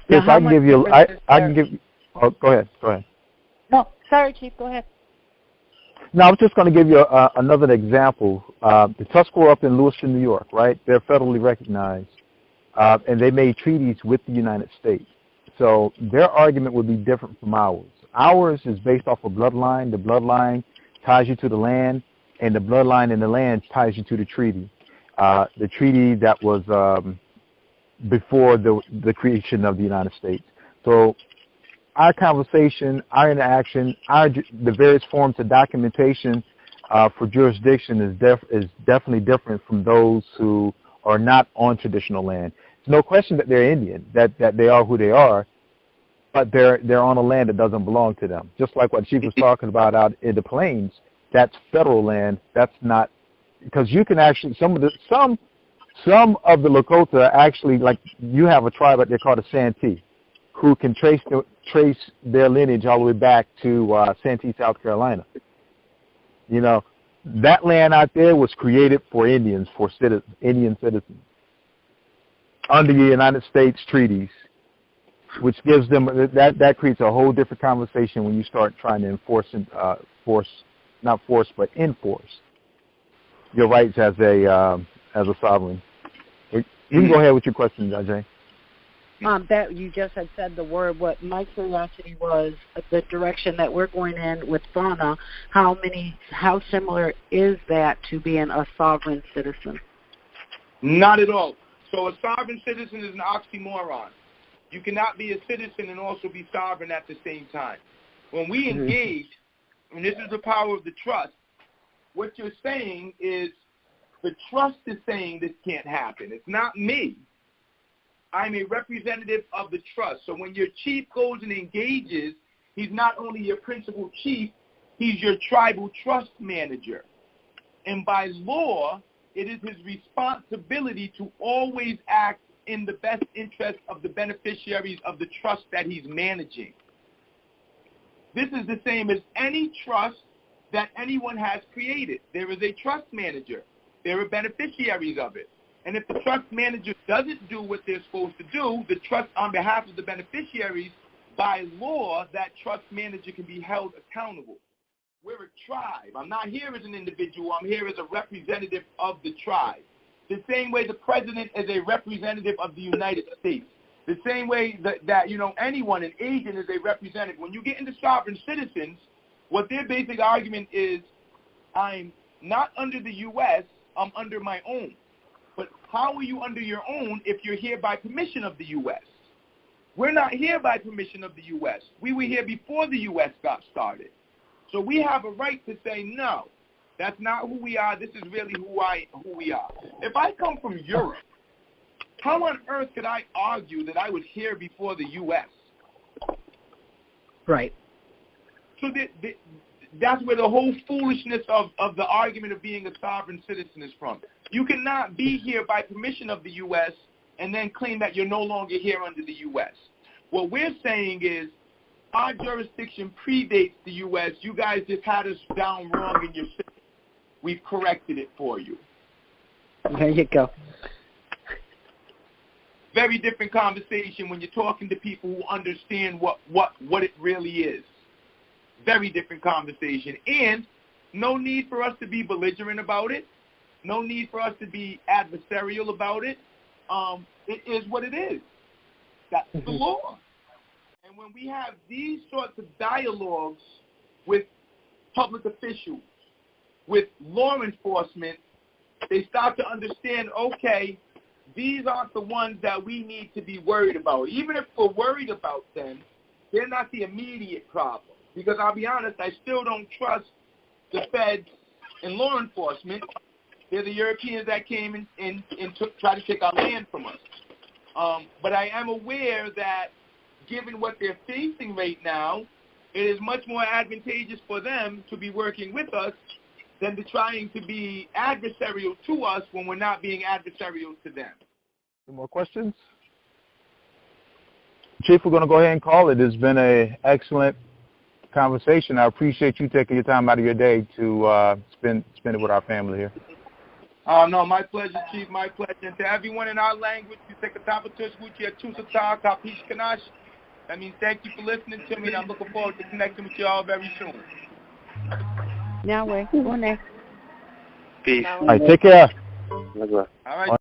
Yes, I can give you. I can give. Oh, go ahead. Go ahead. No, sorry, Chief. Go ahead. No, I was just going to give you another example. The Tusk Corps up in Lewiston, New York, right? They're federally recognized, and they made treaties with the United States. So their argument would be different from ours. Ours is based off of bloodline. The bloodline ties you to the land, and the bloodline in the land ties you to the treaty. The treaty that was before the creation of the United States. So our conversation, our interaction, the various forms of documentation for jurisdiction is definitely different from those who are not on traditional land. There's no question that they're Indian, that they are who they are, but they're on a land that doesn't belong to them. Just like what Chief was talking about out in the plains, that's federal land. That's not, because you can actually some of the Lakota actually, like you have a tribe out there called the Santee, who can trace their lineage all the way back to Santee, South Carolina. You know, that land out there was created for Indians, for Indian citizens, under the United States treaties, which gives them that creates a whole different conversation when you start trying to enforce your rights as a sovereign. You can go ahead with your question, Jay. That you just had said the word. What my curiosity was the direction that we're going in with fauna. How similar is that to being a sovereign citizen? Not at all. So a sovereign citizen is an oxymoron. You cannot be a citizen and also be sovereign at the same time. When we engage, and this is the power of the trust, what you're saying is the trust is saying this can't happen. It's not me. I'm a representative of the trust. So when your chief goes and engages, he's not only your principal chief, he's your tribal trust manager. And by law, it is his responsibility to always act in the best interest of the beneficiaries of the trust that he's managing. This is the same as any trust that anyone has created. There is a trust manager. There are beneficiaries of it. And if the trust manager doesn't do what they're supposed to do, the trust on behalf of the beneficiaries, by law, that trust manager can be held accountable. We're a tribe. I'm not here as an individual. I'm here as a representative of the tribe. The same way the president is a representative of the United States. The same way that anyone, an agent, is a representative. When you get into sovereign citizens, what their basic argument is, I'm not under the U.S., I'm under my own. But how are you under your own if you're here by permission of the U.S.? We're not here by permission of the U.S. We were here before the U.S. got started. So we have a right to say, no, that's not who we are. This is really who we are. If I come from Europe How on earth could I argue that I would hear before the U.S.? Right. So that's where the whole foolishness of the argument of being a sovereign citizen is from. You cannot be here by permission of the U.S. and then claim that you're no longer here under the U.S. What we're saying is our jurisdiction predates the U.S. You guys just had us down wrong in your system. We've corrected it for you. There you go. Very different conversation when you're talking to people who understand what it really is. Very different conversation. And no need for us to be belligerent about it. No need for us to be adversarial about it. It is what it is. That's the law. And when we have these sorts of dialogues with public officials, with law enforcement, they start to understand, okay, these aren't the ones that we need to be worried about. Even if we're worried about them, they're not the immediate problem. Because I'll be honest, I still don't trust the feds and law enforcement. They're the Europeans that came and tried to take our land from us. But I am aware that given what they're facing right now, it is much more advantageous for them to be working with us than to trying to be adversarial to us when we're not being adversarial to them. Any more questions? Chief, we're going to go ahead and call it. It's been an excellent conversation. I appreciate you taking your time out of your day to spend it with our family here. No, my pleasure, Chief, my pleasure. And to everyone in our language, you take a top of Tushwuchi at Tusata, Kapish Kanash. I mean, thank you for listening to me, and I'm looking forward to connecting with you all very soon. Now we're next. Peace. All right, take care. All right.